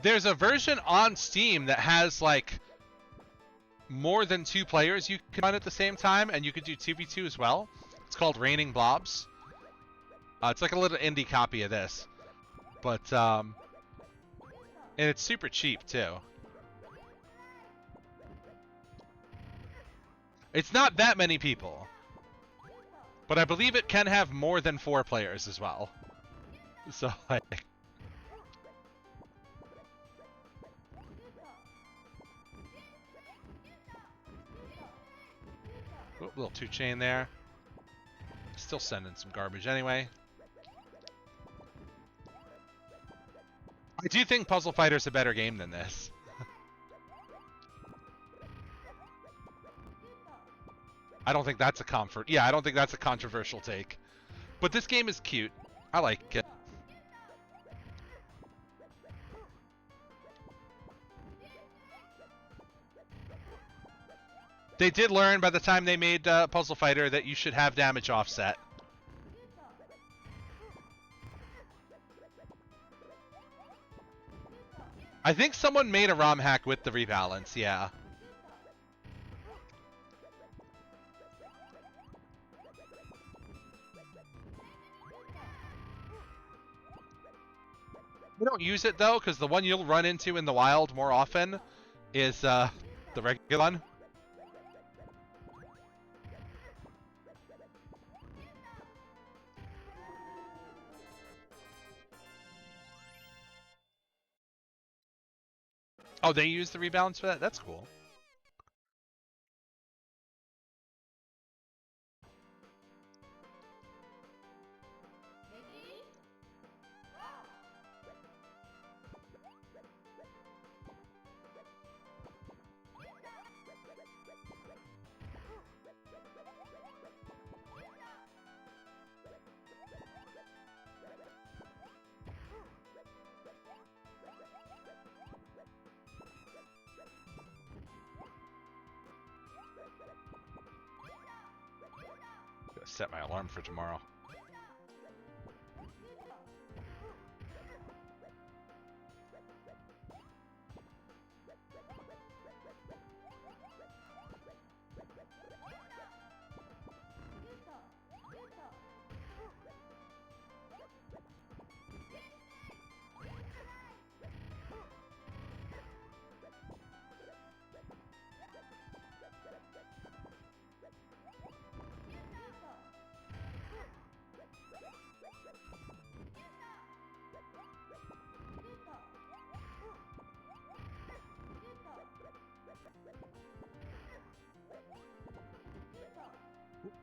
There's a version on Steam that has, like, more than 2 players you can run at the same time, and you could do 2v2 as well. It's called Raining Blobs. It's like a little indie copy of this. But, and it's super cheap, too. It's not that many people. But I believe it can have more than 4 players as well. So, like... Oh, little 2-chain there. Still sending some garbage anyway. I do think Puzzle Fighter's a better game than this. I don't think that's a comfort. Yeah, I don't think that's a controversial take. But this game is cute. I like it. They did learn by the time they made Puzzle Fighter that you should have damage offset. I think someone made a ROM hack with the rebalance, yeah. We don't use it though, because the one you'll run into in the wild more often is the regular one. Oh, they use the rebalance for that? That's cool. Gotta set my alarm for tomorrow.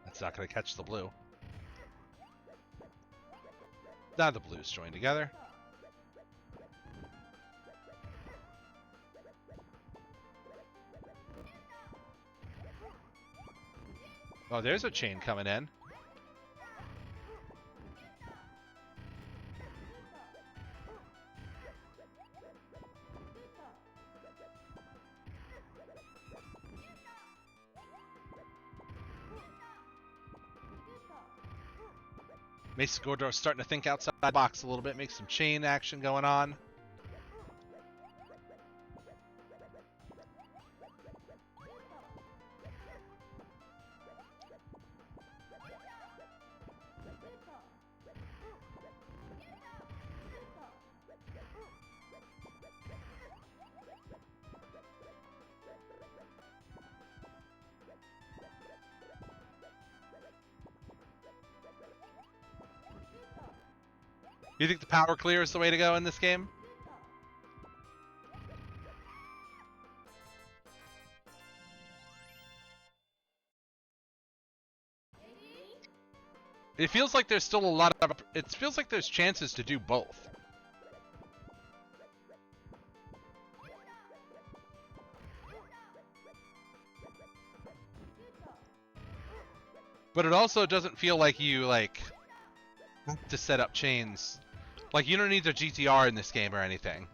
That's not gonna catch the blue. Now the blues join together. Oh, there's a chain coming in. Mace Gordor starting to think outside the box a little bit, make some chain action going on. You think the power clear is the way to go in this game? It feels like there's still a lot of... It feels like there's chances to do both. But it also doesn't feel like you, like, have to set up chains. Like, you don't need the GTR in this game or anything.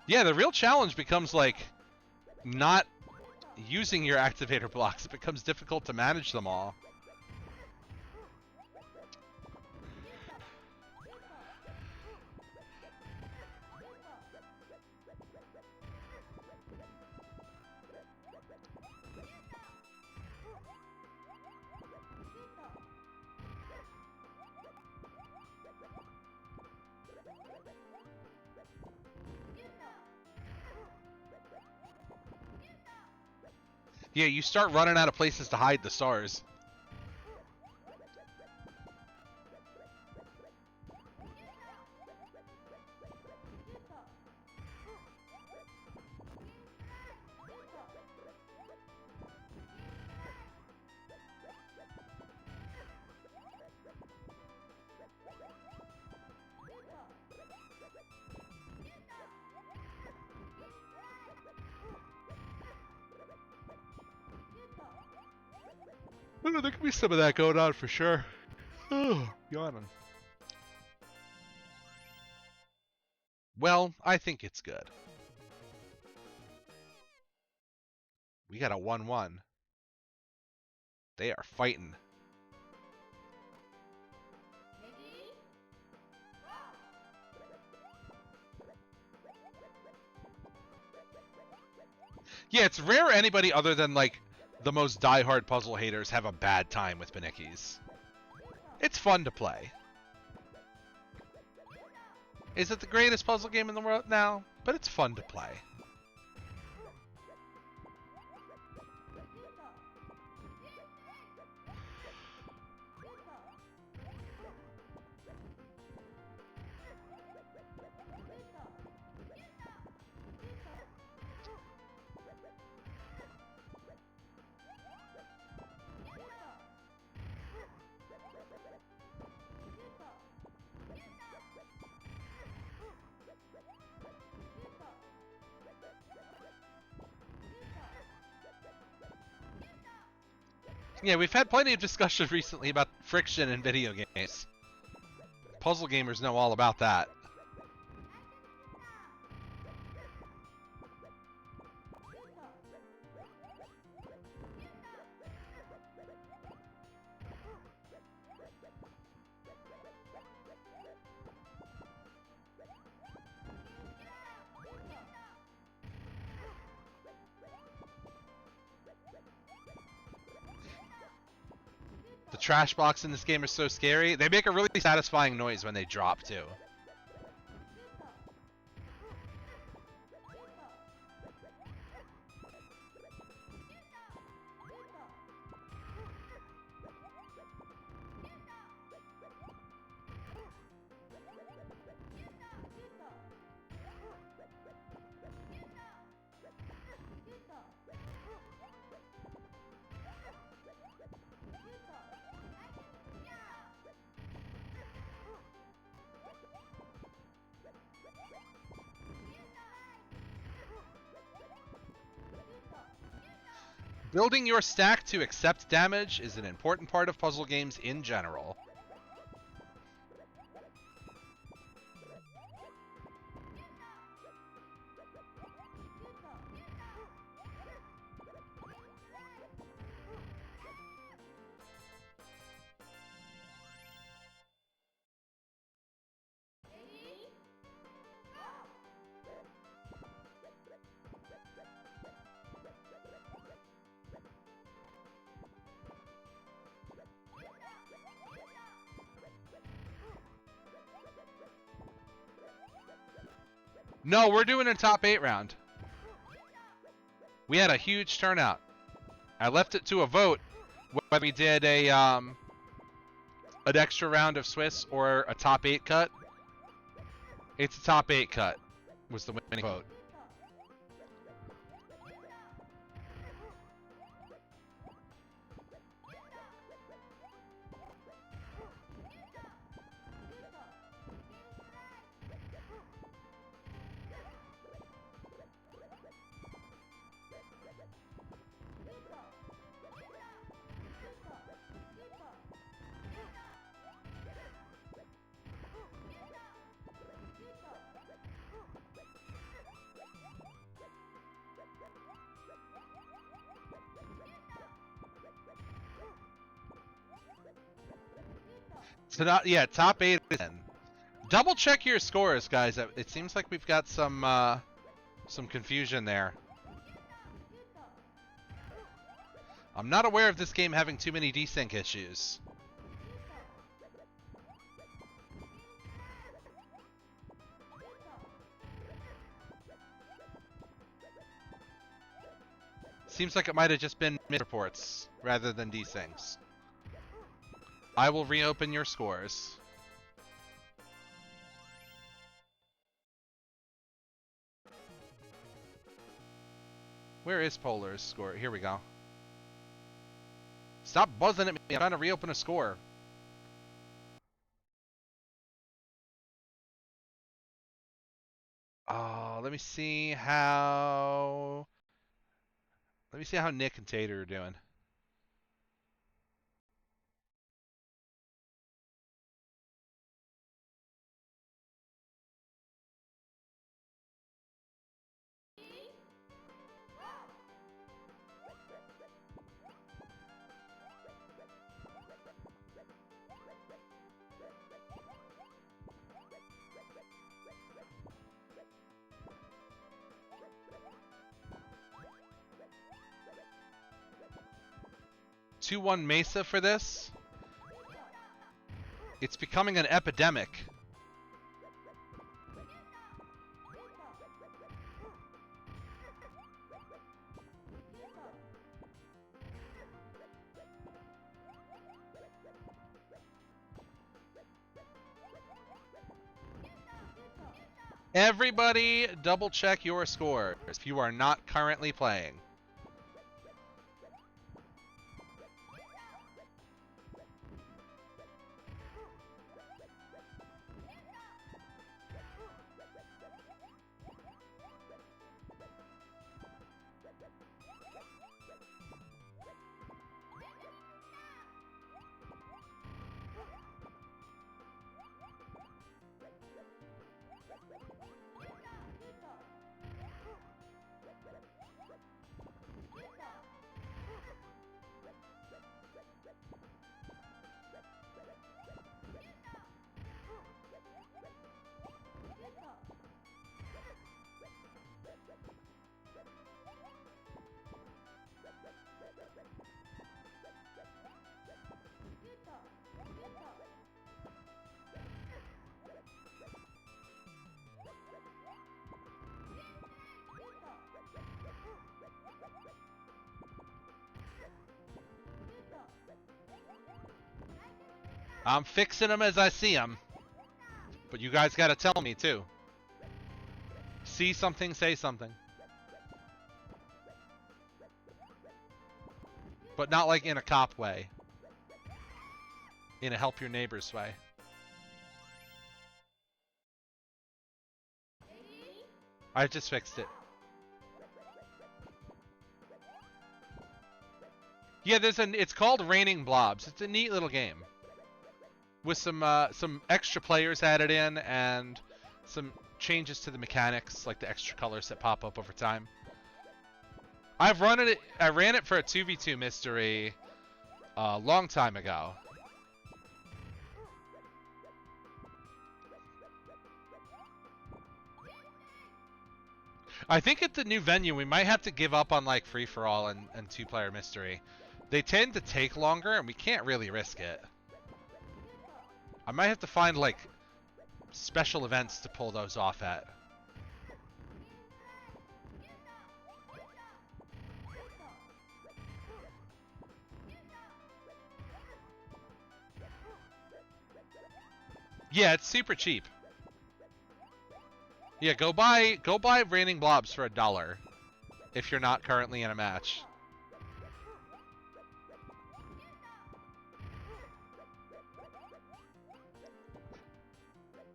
Yeah, the real challenge becomes, like, not using your activator blocks. It becomes difficult to manage them all. Yeah, you start running out of places to hide the stars. Oh, there could be some of that going on for sure. Oh, yawning. Well, I think it's good. We got a 1-1. They are fighting. Yeah, it's rare anybody other than like the most diehard puzzle haters have a bad time with Pnickies. It's fun to play. Is it the greatest puzzle game in the world? No, but it's fun to play. Yeah, we've had plenty of discussion recently about friction in video games. Puzzle gamers know all about that. The trash blocks in this game are so scary. They make a really satisfying noise when they drop, too. Building your stack to accept damage is an important part of puzzle games in general. No, we're doing a top 8 round. We had a huge turnout. I left it to a vote whether we did an extra round of Swiss or a top 8 cut. It's a top 8 cut was the winning vote. So not, yeah, top 8 is in. Double check your scores, guys. It seems like we've got some confusion there. I'm not aware of this game having too many desync issues. Seems like it might have just been misreports rather than desyncs. I will reopen your scores. Where is Polar's score? Here we go. Stop buzzing at me. I'm trying to reopen a score. Oh, let me see how Nick and Tater are doing. 2-1 Mesa for this. It's becoming an epidemic. Everybody double check your scores if you are not currently playing. I'm fixing them as I see them. But you guys gotta tell me, too. See something, say something. But not like in a cop way. In a help your neighbors way. I just fixed it. Yeah, it's called Raining Blobs. It's a neat little game. With some extra players added in and some changes to the mechanics, like the extra colors that pop up over time. I ran it for a 2v2 mystery a long time ago. I think at the new venue we might have to give up on like free for all and 2-player mystery. They tend to take longer and we can't really risk it. I might have to find, like, special events to pull those off at. Yeah, it's super cheap. Yeah, go buy Raining Blobs for $1 if you're not currently in a match.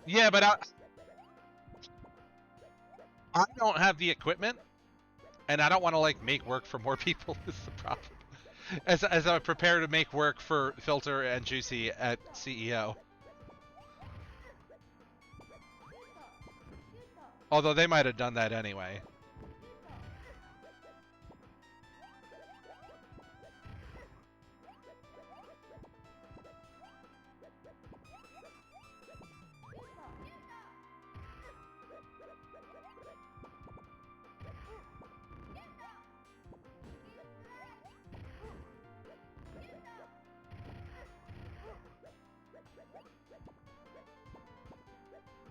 Yeah, but I don't have the equipment, and I don't want to like make work for more people. Is the problem? As I prepare to make work for Filter and Juicy at CEO. Although they might have done that anyway.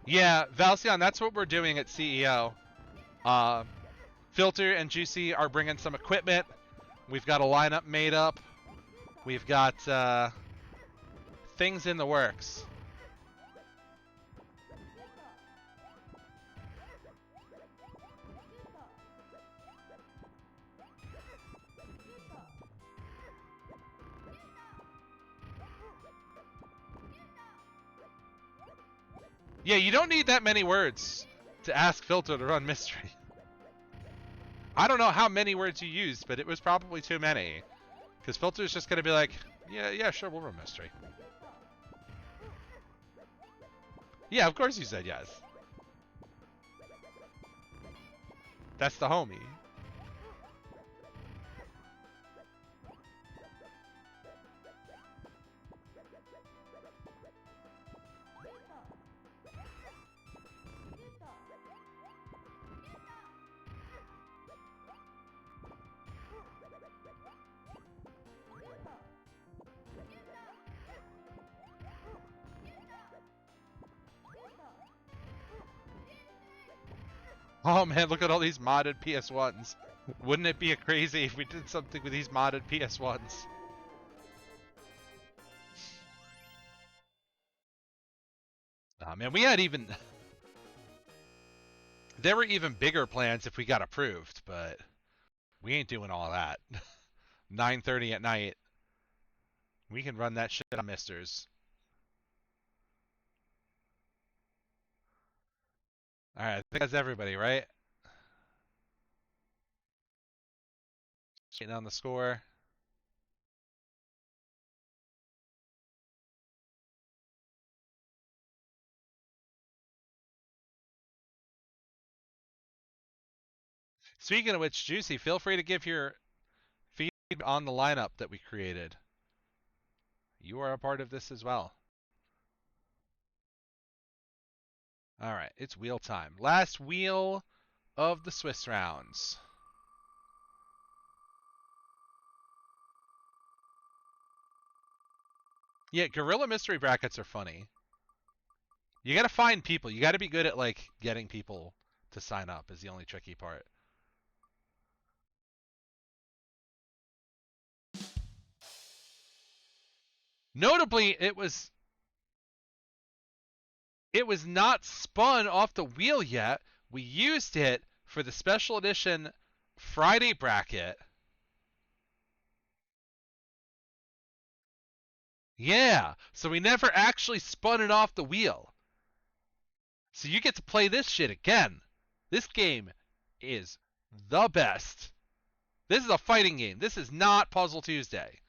Yeah, Valcion, that's what we're doing at CEO. Filter and Juicy are bringing some equipment. We've got a lineup made up. We've got things in the works. Yeah, you don't need that many words to ask Filter to run mystery. I don't know how many words you used, but it was probably too many. Because Filter's just going to be like, yeah, sure, we'll run mystery. Yeah, of course you said yes. That's the homie. Oh man, look at all these modded PS1s. Wouldn't it be crazy if we did something with these modded PS1s? Oh man, we had even... There were even bigger plans if we got approved, but we ain't doing all that. 9:30 at night. We can run that shit on Misters. Alright, I think that's everybody, right? Getting on the score. Speaking of which, Juicy, feel free to give your feed on the lineup that we created. You are a part of this as well. Alright, it's wheel time. Last wheel of the Swiss rounds. Yeah, Gorilla Mystery Brackets are funny. You gotta find people. You gotta be good at, like, getting people to sign up is the only tricky part. Notably, it was not spun off the wheel yet. We used it for the special edition Friday bracket. Yeah, so we never actually spun it off the wheel. So you get to play this shit again. This game is the best. This is a fighting game. This is not Puzzle Tuesday.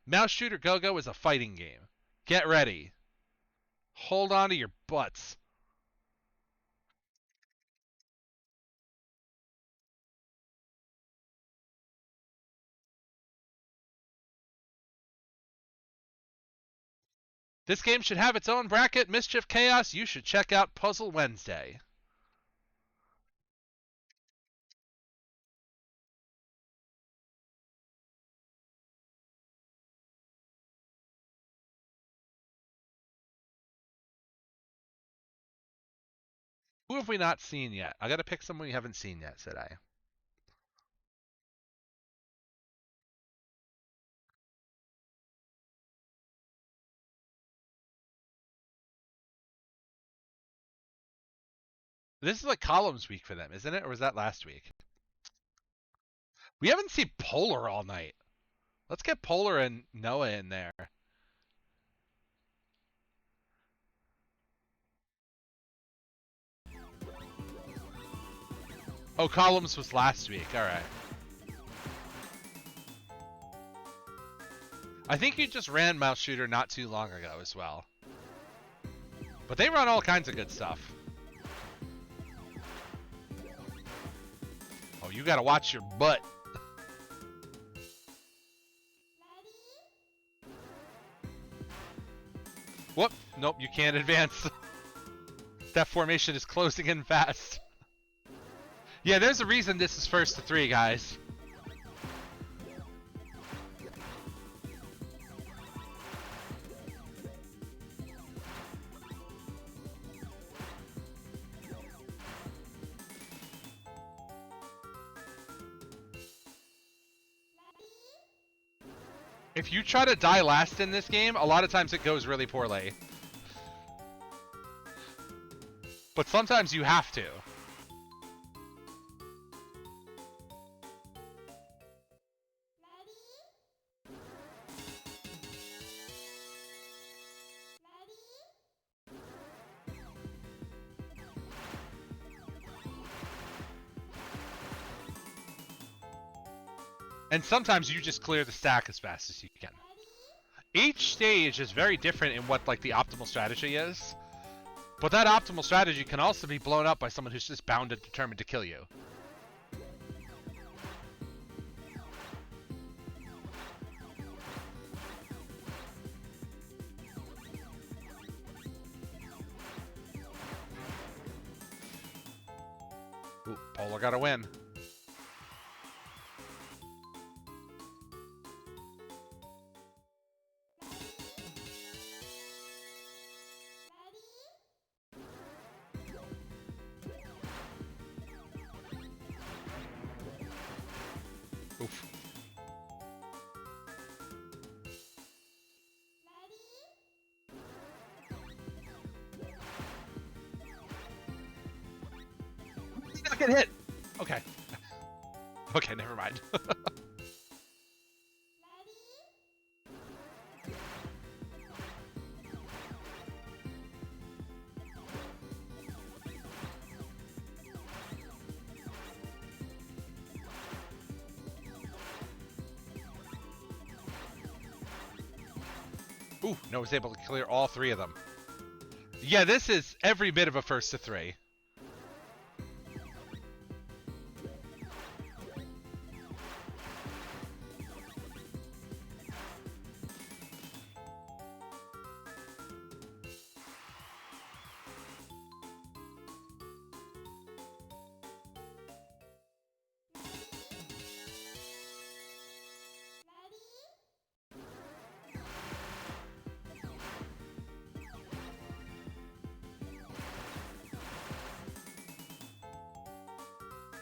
Mouse Shooter GoGo is a fighting game. Get ready. Hold on to your butts. This game should have its own bracket, Mischief Chaos. You should check out Puzzle Wednesday. Who have we not seen yet? I gotta pick someone we haven't seen yet, said I. This is like columns week for them, isn't it? Or was that last week? We haven't seen Polar all night. Let's get Polar and Noah in there. Oh, columns was last week. All right. I think you just ran Mouse Shooter not too long ago as well. But they run all kinds of good stuff. Oh, you gotta watch your butt. Whoop. Nope, you can't advance. That formation is closing in fast. Yeah, there's a reason this is first to 3, guys. If you try to die last in this game, a lot of times it goes really poorly. But sometimes you have to. And sometimes you just clear the stack as fast as you can. Each stage is very different in what like the optimal strategy is. But that optimal strategy can also be blown up by someone who's just bound and determined to kill you. Ooh, Polar got a win. get hit. Okay. Okay, never mind. Ooh, no, was able to clear all 3 of them. Yeah, this is every bit of a first to 3.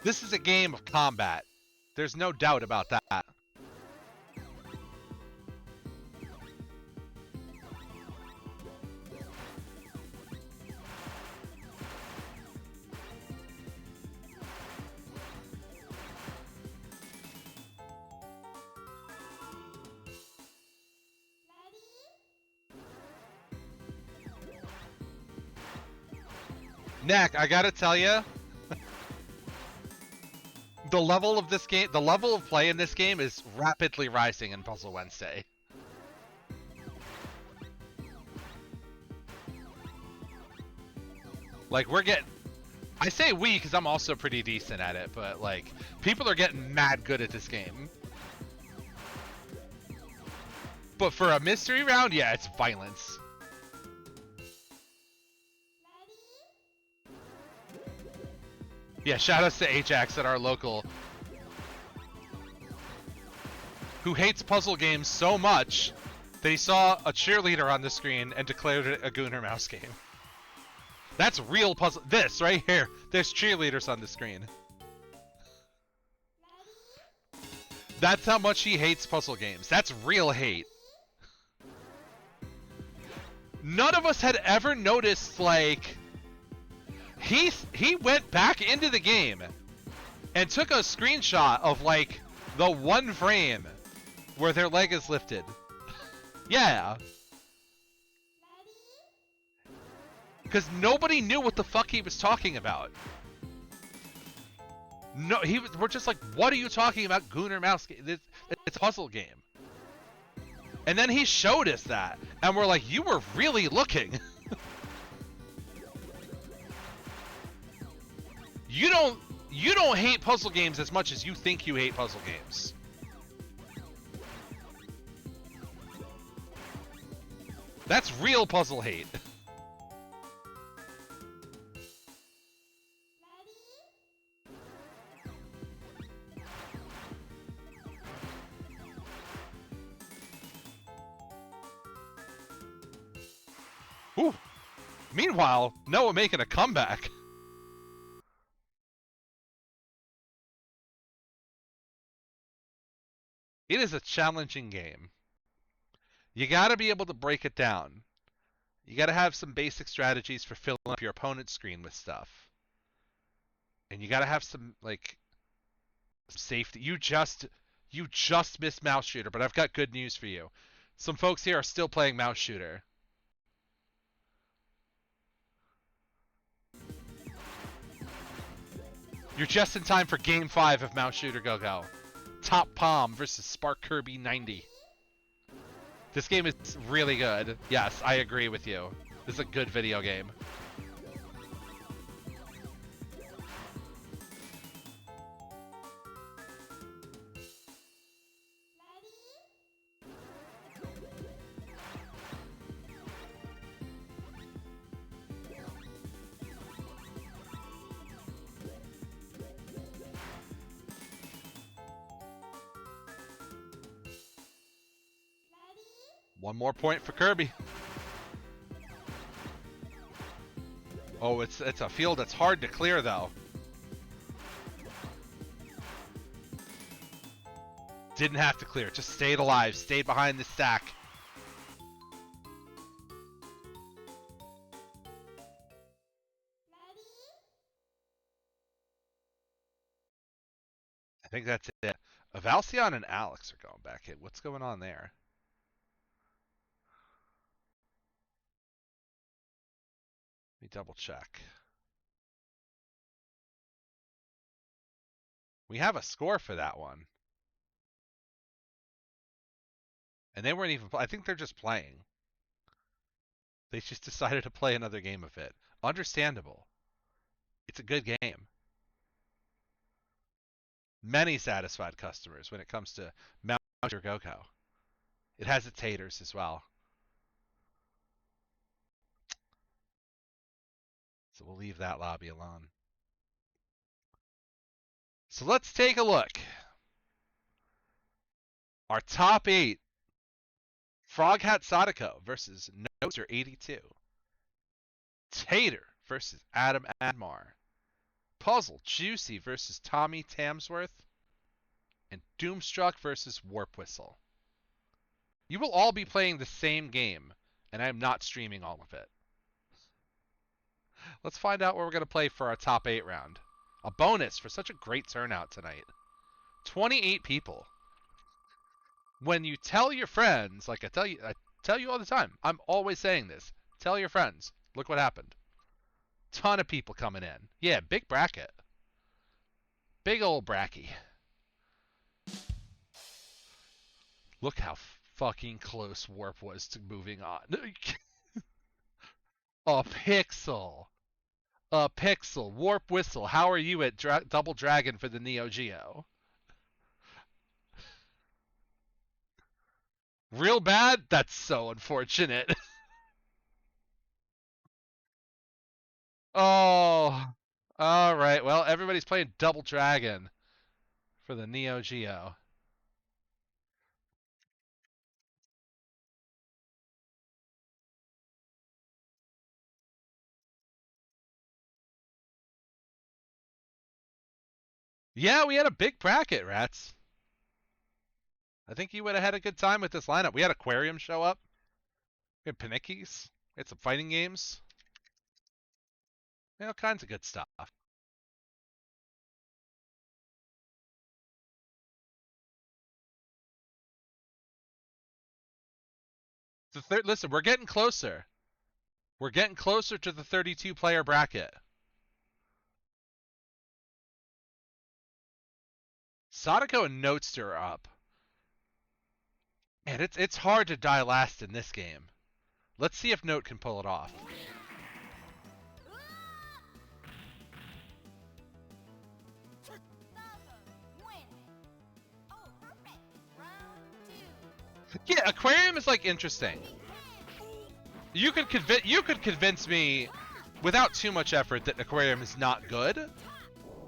This is a game of combat. There's no doubt about that. Knack, I gotta tell you, the level of this game, the level of play in this game is rapidly rising in Puzzle Wednesday. Like, we're getting... I say we because I'm also pretty decent at it, but, like, people are getting mad good at this game. But for a mystery round, yeah, it's violence. Yeah, shoutouts to Ajax at our local, who hates puzzle games so much that he saw a cheerleader on the screen and declared it a Gooner Mouse game. That's real puzzle. This right here. There's cheerleaders on the screen. That's how much he hates puzzle games. That's real hate. None of us had ever noticed, like, he went back into the game and took a screenshot of, like, the 1 frame where their leg is lifted. Yeah. Because nobody knew what the fuck he was talking about. No, we're just like, what are you talking about, Gooner Mouse game? It's a puzzle game. And then he showed us that, and we're like, you were really looking. You don't hate puzzle games as much as you think you hate puzzle games. That's real puzzle hate. Ooh. Meanwhile, Noah making a comeback. It is a challenging game. You gotta be able to break it down. You gotta have some basic strategies for filling up your opponent's screen with stuff. And you gotta have some, like, safety. You just missed Mouse Shooter, but I've got good news for you. Some folks here are still playing Mouse Shooter. You're just in time for Game 5 of Mouse Shooter GoGo. Top Palm versus Spark Kirby 90. This game is really good. Yes, I agree with you. This is a good video game. One more point for Kirby. Oh, it's a field that's hard to clear, though. Didn't have to clear, just stayed alive, stayed behind the stack. I think that's it. Valcion and Alex are going back in. What's going on there? Let me double check. We have a score for that one. And they weren't even. I think they're just playing. They just decided to play another game of it. Understandable. It's a good game. Many satisfied customers when it comes to Mount or GoGo. It has its haters as well. So we'll leave that lobby alone. So let's take a look. Our top 8. Frog Hat Sadako versus Noser 82. Tater versus Adam Admar. Puzzle Juicy versus Tommy Tamsworth. And Doomstruck versus Warp Whistle. You will all be playing the same game, and I am not streaming all of it. Let's find out what we're going to play for our top 8 round. A bonus for such a great turnout tonight. 28 people. When you tell your friends, like I tell you all the time, I'm always saying this. Tell your friends. Look what happened. Ton of people coming in. Yeah, big bracket. Big old bracky. Look how fucking close Warp was to moving on. A pixel. A pixel. Warp Whistle. How are you at Double Dragon for the Neo Geo? Real bad? That's so unfortunate. Oh. Alright, well, everybody's playing Double Dragon for the Neo Geo. Yeah, we had a big bracket, Rats. I think you would have had a good time with this lineup. We had Aquarium show up. We had Pnickies. We had some fighting games. We had all kinds of good stuff. Listen, we're getting closer. We're getting closer to the 32-player bracket. Sadako and Notester are up. And it's hard to die last in this game. Let's see if Note can pull it off. Yeah, Aquarium is like interesting. You could convince me without too much effort that Aquarium is not good,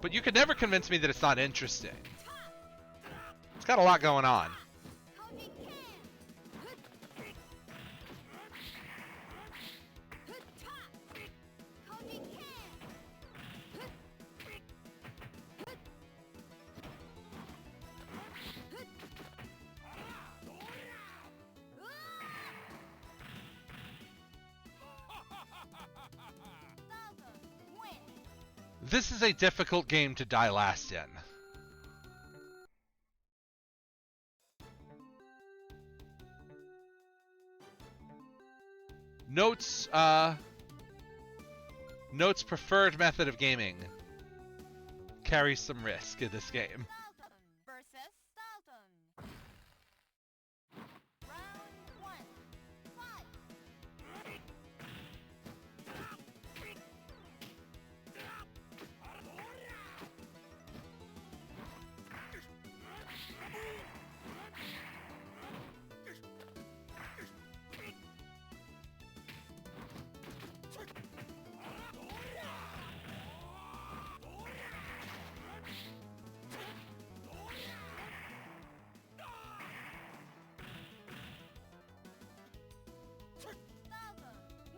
but you could never convince me that it's not interesting. It's got a lot going on. This is a difficult game to die last in. Note's preferred method of gaming carries some risk in this game.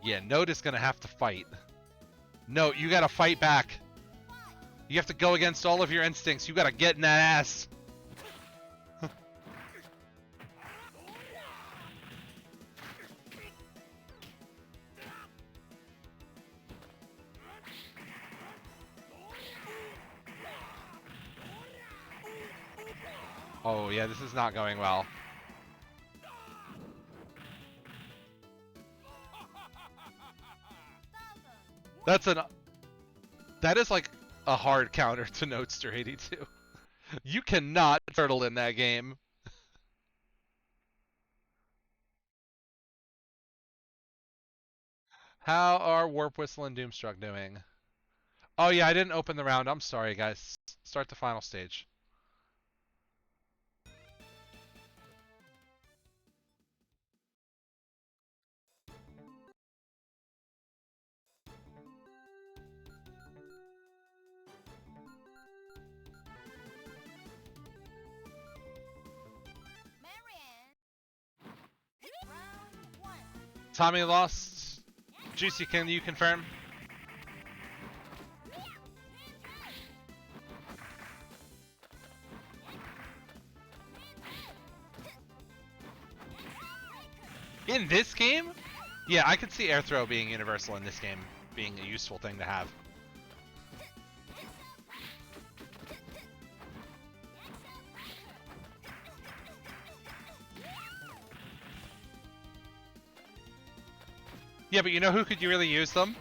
Yeah, Note is going to have to fight. Note, you got to fight back. You have to go against all of your instincts. You got to get in that ass. Oh yeah, this is not going well. That is like a hard counter to Noadster 82. You cannot turtle in that game. How are Warp Whistle and Doomstruck doing? Oh yeah, I didn't open the round. I'm sorry, guys. Start the final stage. Tommy lost. Juicy, can you confirm? In this game? Yeah, I could see air throw being universal in this game, being a useful thing to have. Yeah, but you know who could you really use them?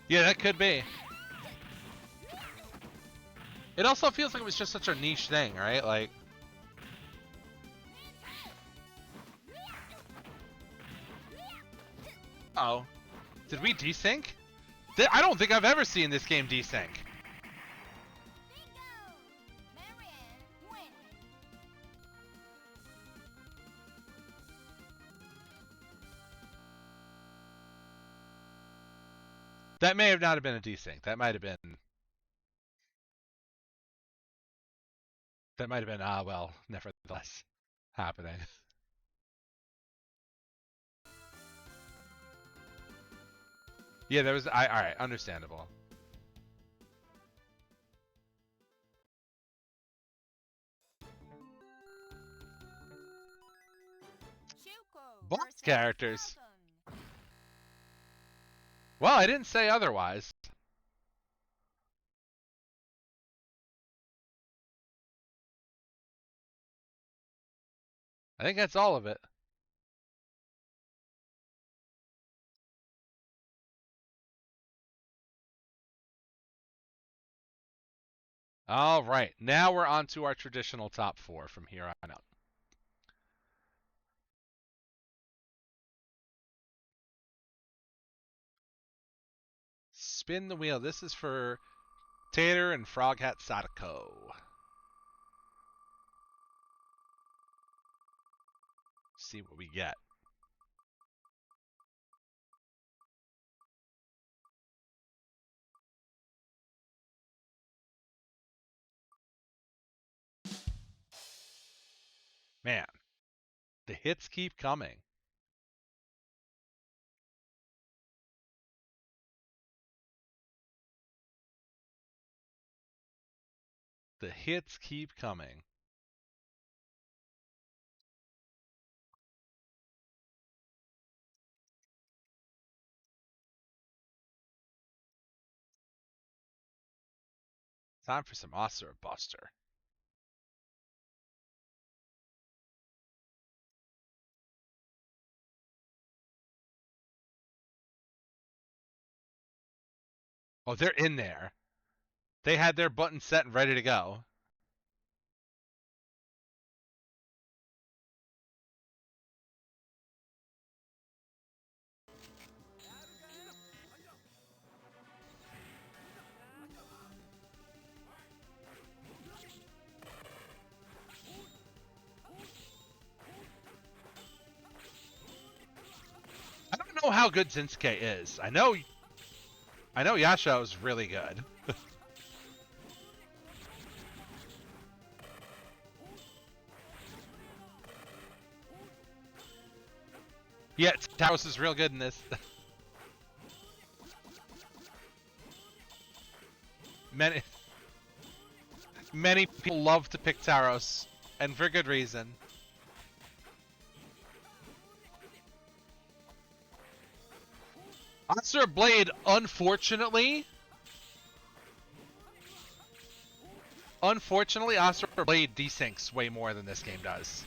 Yeah, that could be. It also feels like it was just such a niche thing, right? Like... Oh. Did we desync? I don't think I've ever seen this game desync. That may have not have been a desync. That might have been... That might have been, well, nevertheless, happening. Yeah, there was... Alright, understandable. Boss characters. Well, I didn't say otherwise. I think that's all of it. All right, now we're on to our traditional top 4 from here on out. Spin the wheel. This is for Tater and Frog Hat Sadako. See what we get. Man, the hits keep coming. The hits keep coming. Time for some Asura Buster. Oh, they're in there. They had their button set and ready to go. I don't know how good Zinsuke is. I know Yasha is really good. Yeah, Taros is real good in this. many many people love to pick Taros, and for good reason. Asura Blade, unfortunately, Asura Blade desyncs way more than this game does.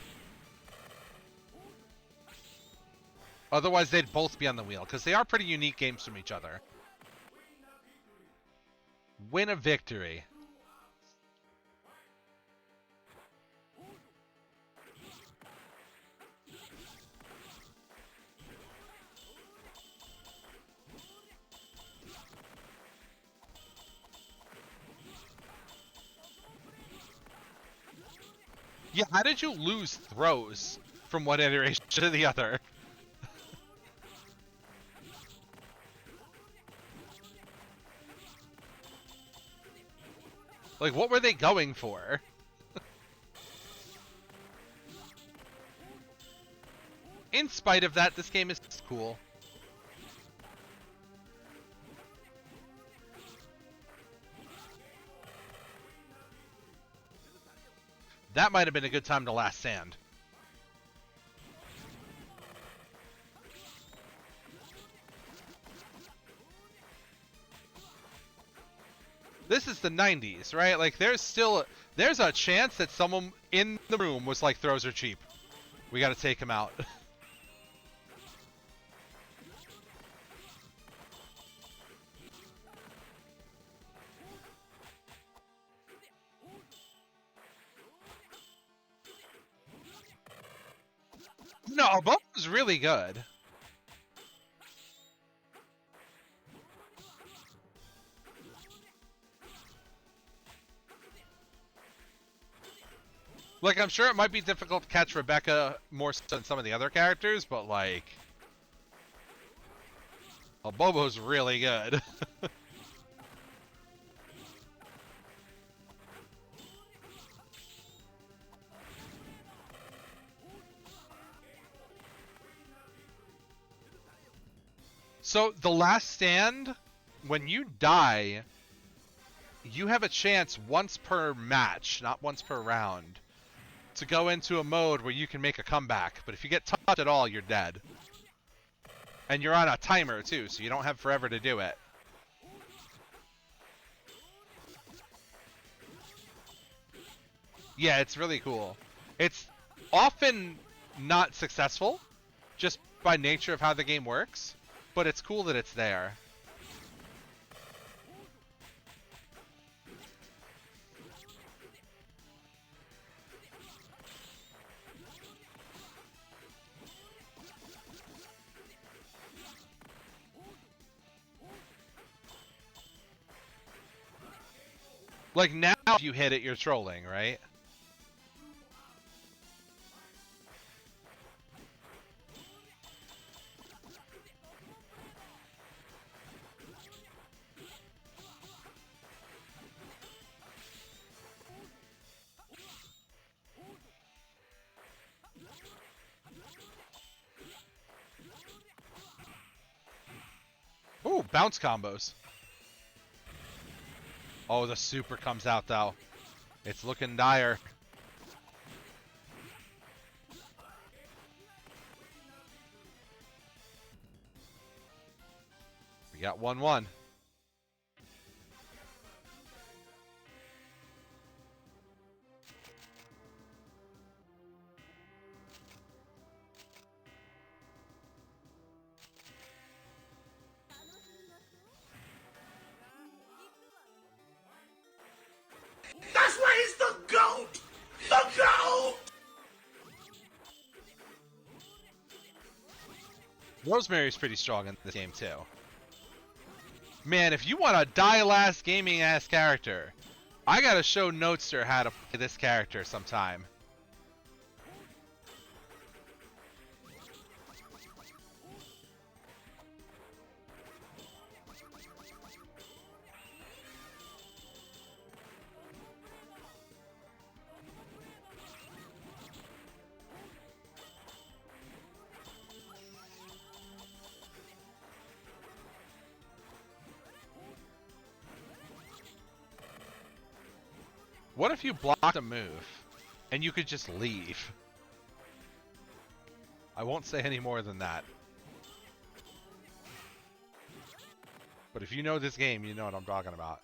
Otherwise, they'd both be on the wheel, because they are pretty unique games from each other. Win a victory. Yeah, how did you lose throws from one iteration to the other? Like, what were they going for? In spite of that, this game is cool. That might have been a good time to last sand. This is the 90s, right? Like, there's a chance that someone in the room was like, throws are cheap. We gotta take him out. No, Bobble was really good. Like, I'm sure it might be difficult to catch Rebecca more so than some of the other characters, but like... Oh, Bobo's really good. So, the last stand, when you die, you have a chance once per match, not once per round, to go into a mode where you can make a comeback. But if you get touched at all, you're dead. And you're on a timer, too, so you don't have forever to do it. Yeah, it's really cool. It's often not successful, just by nature of how the game works, but it's cool that it's there. Like, now if you hit it, you're trolling, right? Ooh, bounce combos. Oh, the super comes out, though. It's looking dire. We got 1-1. That's why he's the GOAT! The GOAT! Rosemary's pretty strong in this game, too. Man, if you want a die-last gaming-ass character, I gotta show Notester how to play this character sometime. What if you blocked a move and you could just leave? I won't say any more than that. But if you know this game, you know what I'm talking about.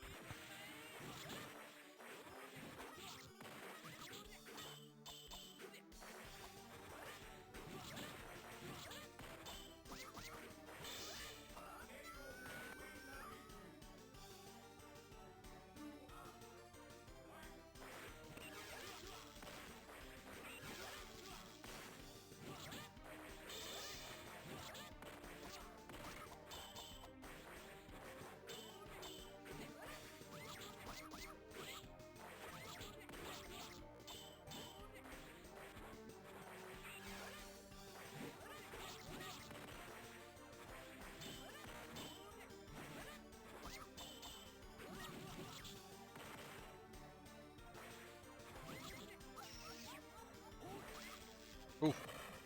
Ooh,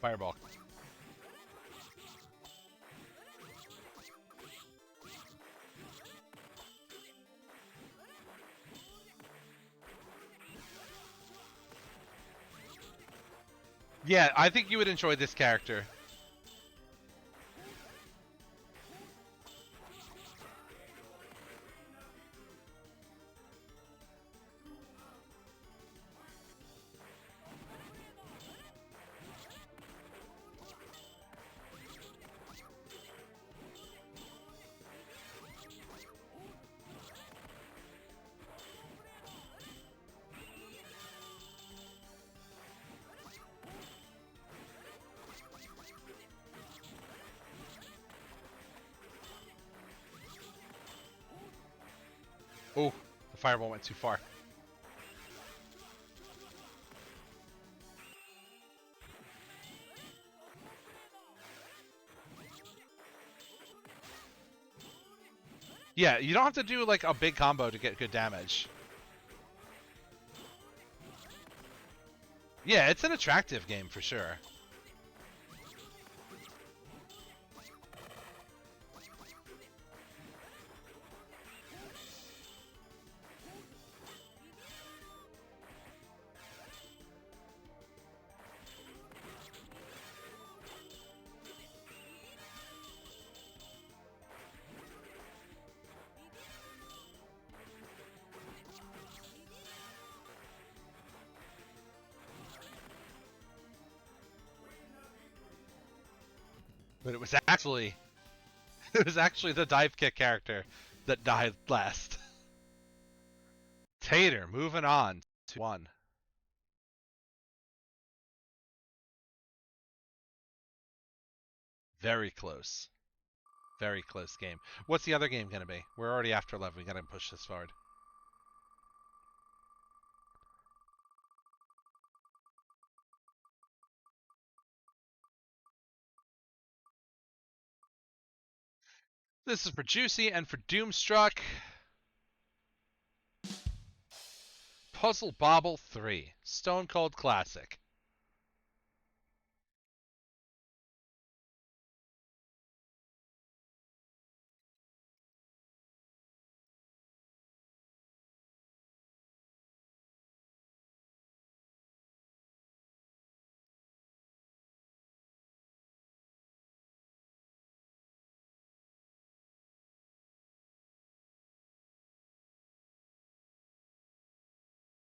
fireball. Yeah, I think you would enjoy this character. Oh, the fireball went too far. Yeah, you don't have to do like a big combo to get good damage. Yeah, it's an attractive game for sure. But it was actually the dive kick character that died last. Tater moving on to 1. Very close. Very close game. What's the other game going to be? We're already after 11. We got to push this forward. This is for Juicy and for Doomstruck. Puzzle Bobble 3. Stone Cold Classic.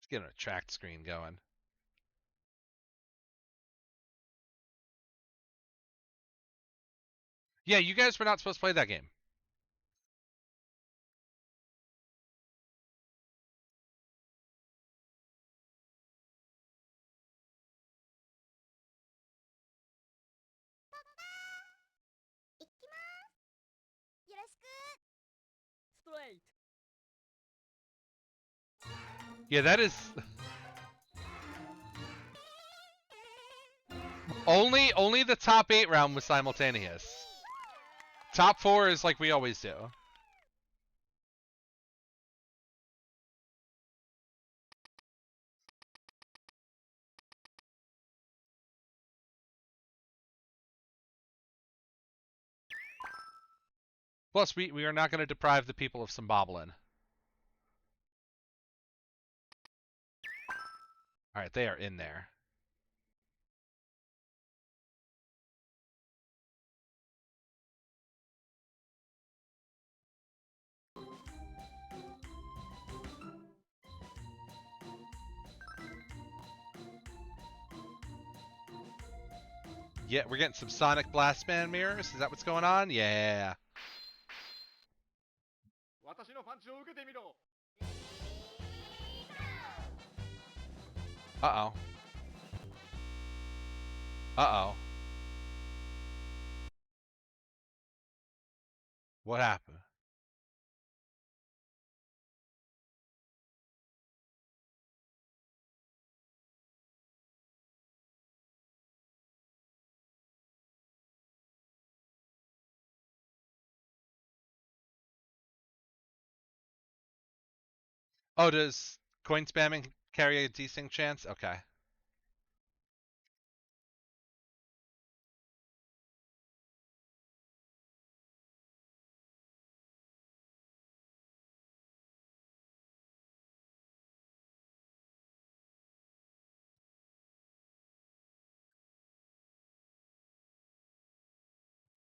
Let's get an attract screen going. Yeah, you guys were not supposed to play that game. Yeah, that is only the top 8 round was simultaneous. Top 4 is like we always do. Plus, we are not going to deprive the people of some bobbling. Alright, they are in there. Yeah, we're getting some Sonic Blast Man mirrors. Is that what's going on? Yeah. Uh-oh. Uh-oh. What happened? Oh, does coin spamming carry a desync chance? Okay.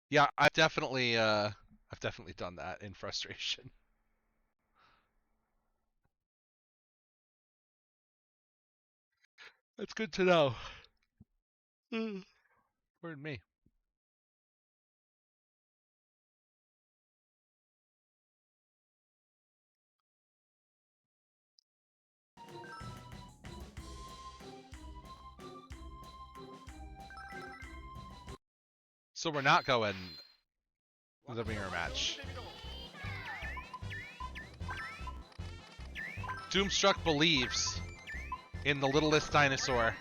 Yeah, I've definitely done that in frustration. That's good to know. Pardon me. So we're not going the mirror match. Doomstruck believes in the littlest dinosaur.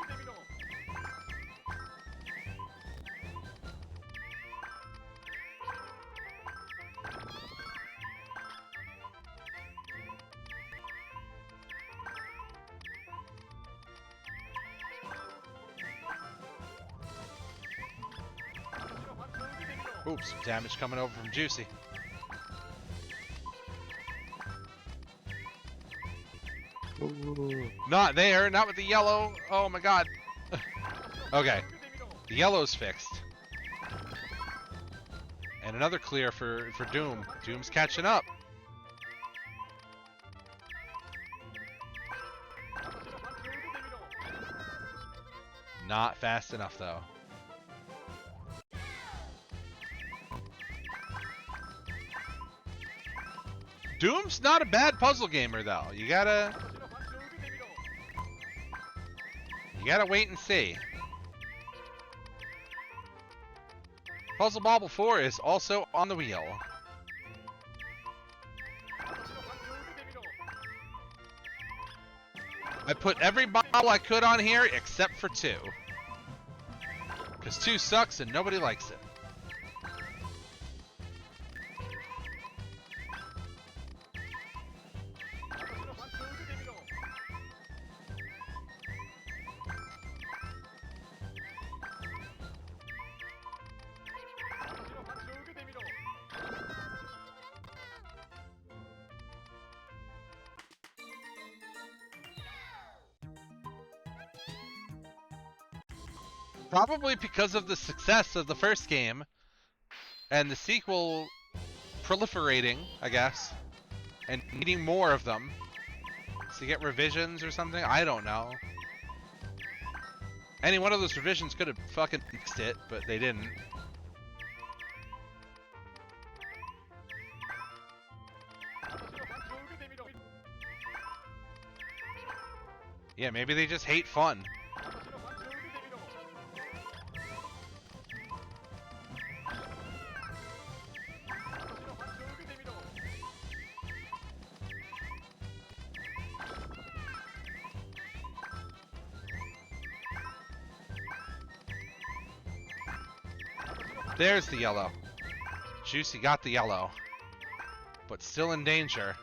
Oops, some damage coming over from Juicy. Ooh. Not there, not with the yellow. Oh my god. Okay, the yellow's fixed. And another clear for Doom. Doom's catching up. Not fast enough though. Doom's not a bad puzzle gamer though. You gotta wait and see. Puzzle Bobble 4 is also on the wheel. I put every bottle I could on here except for 2. Because 2 sucks and nobody likes it. Probably because of the success of the first game and the sequel proliferating, I guess, and needing more of them to get revisions or something. I don't know. Any one of those revisions could have fucking fixed it, but they didn't. Yeah, maybe they just hate fun. There's the yellow. Juicy got the yellow, but still in danger.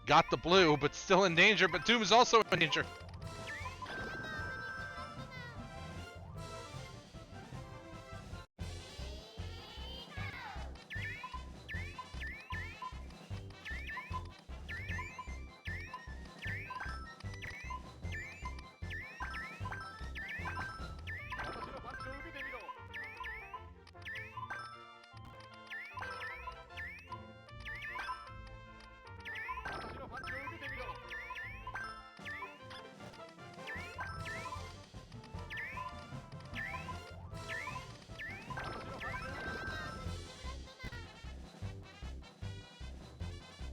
Got the blue, but still in danger, but Doom is also in danger.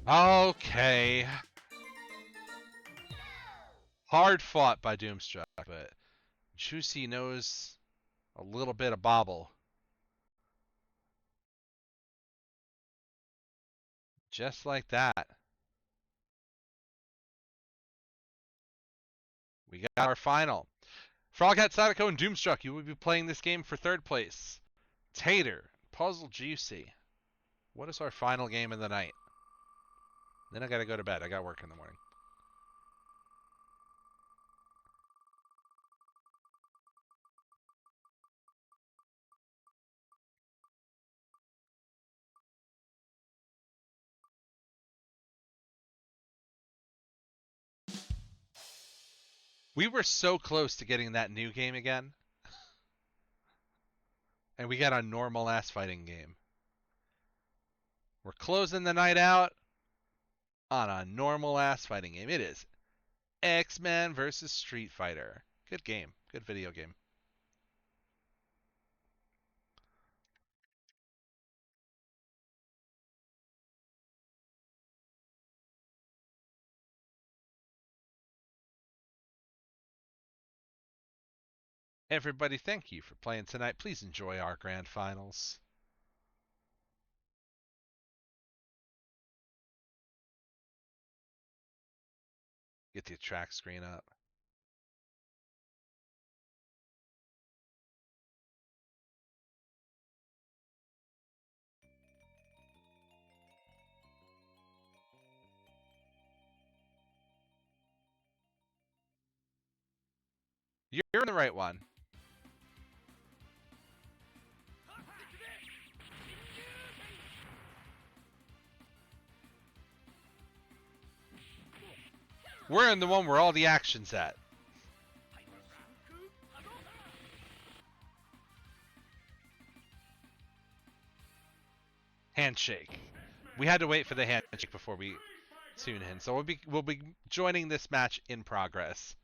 Okay. Hard fought by Doomstruck, but Juicy knows a little bit of Bobble. Just like that. We got our final. Froghat, Sadako, and Doomstruck, you will be playing this game for third place. Tater, Puzzle Juicy. What is our final game of the night? Then I gotta go to bed. I got work in the morning. We were so close to getting that new game again. And we got a normal ass fighting game. We're closing the night out on a normal ass fighting game. It is X-Men versus Street Fighter. Good game. Good video game. Everybody, thank you for playing tonight. Please enjoy our grand finals. Get the track screen up. You're in the right one. We're in the one where all the action's at. Handshake. We had to wait for the handshake before we tune in, so we'll be joining this match in progress.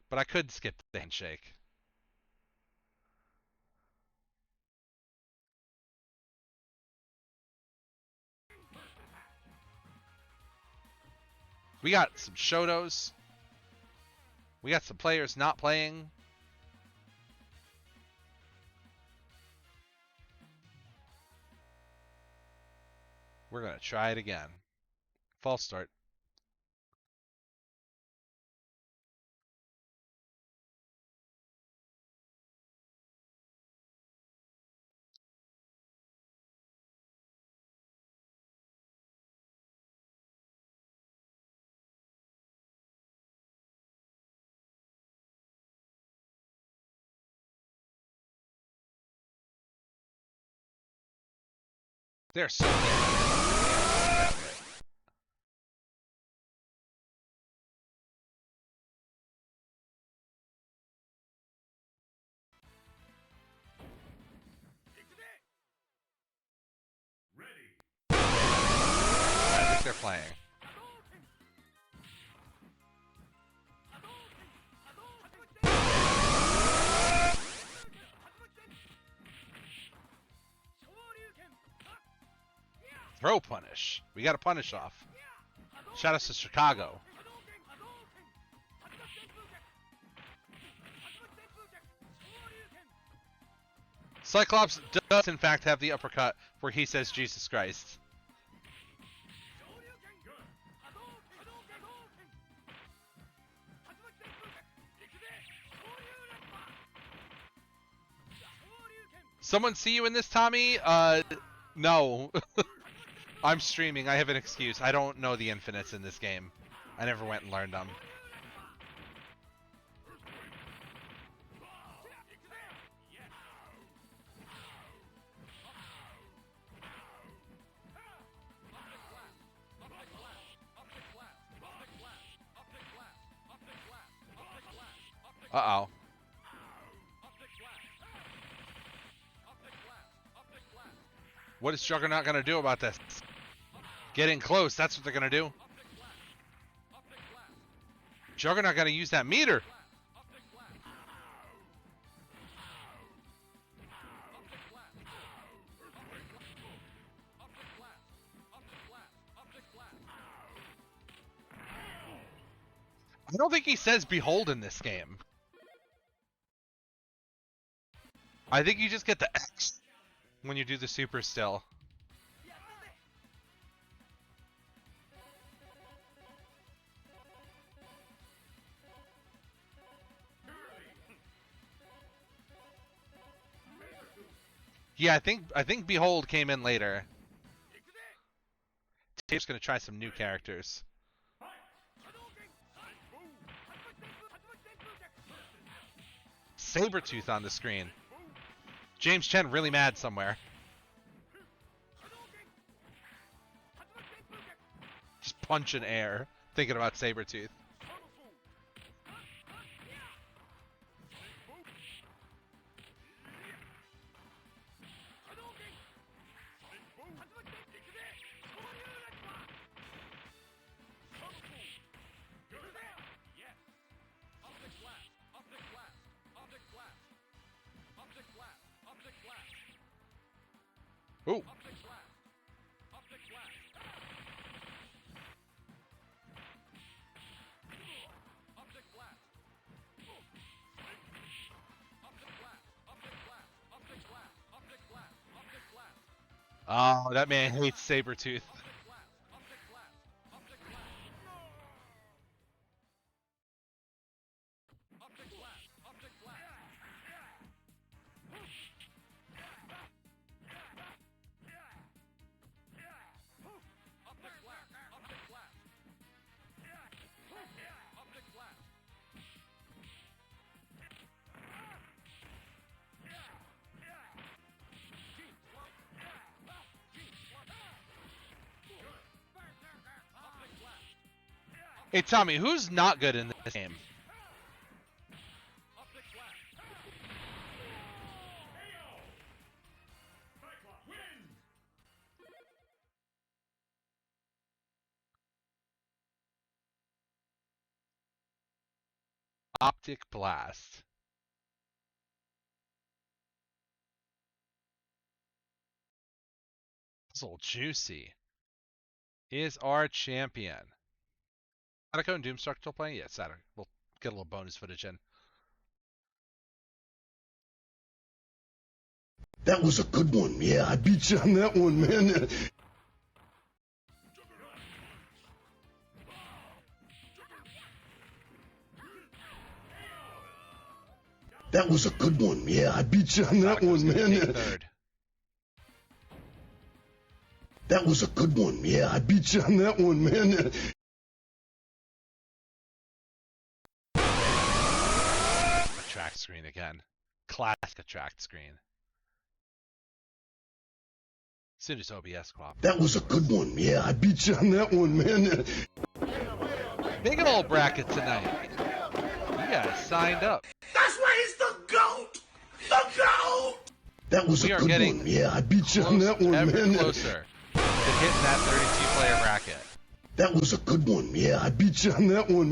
But I could skip the handshake. We got some Shotos. We got some players not playing. We're going to try it again. False start. They're so good. I think they're playing. Throw punish. We got a punish off. Shout out to Chicago. Cyclops does in fact have the uppercut where he says Jesus Christ. Someone see you in this, Tommy? No. I'm streaming. I have an excuse. I don't know the infinites in this game. I never went and learned them. Uh-oh. What is Juggernaut going to do about this? Getting close. That's what they're going to do. Juggernaut going to use that meter. I don't think he says behold in this game. I think you just get the X when you do the super still. Yeah, I think Behold came in later. Tape's gonna try some new characters. Sabretooth on the screen. James Chen really mad somewhere. Just punching air, thinking about Sabretooth. Ooh. Oh, that man hates Sabretooth. Hey, Tommy, who's not good in this game? Optic Blast. So juicy. Is our champion. Sadako and Doomstruck still playing? Yeah, Sadako. We'll get a little bonus footage in. That was a good one. Yeah, I beat you on that one, man. That was a good one. Yeah, I beat you on that one, man. Third. That was a good one. Yeah, I beat you on that one, man. Attract screen again. Classic attract screen. Soon as OBS cooperate. That was a good one. Yeah, I beat you on that one, man. Big old bracket tonight. You guys signed up. That's why he's the GOAT! The GOAT! That was a good one. Yeah, I beat you on that one, man. Closer to hitting that 32-player bracket. That was a good one. Yeah, I beat you on that one, man.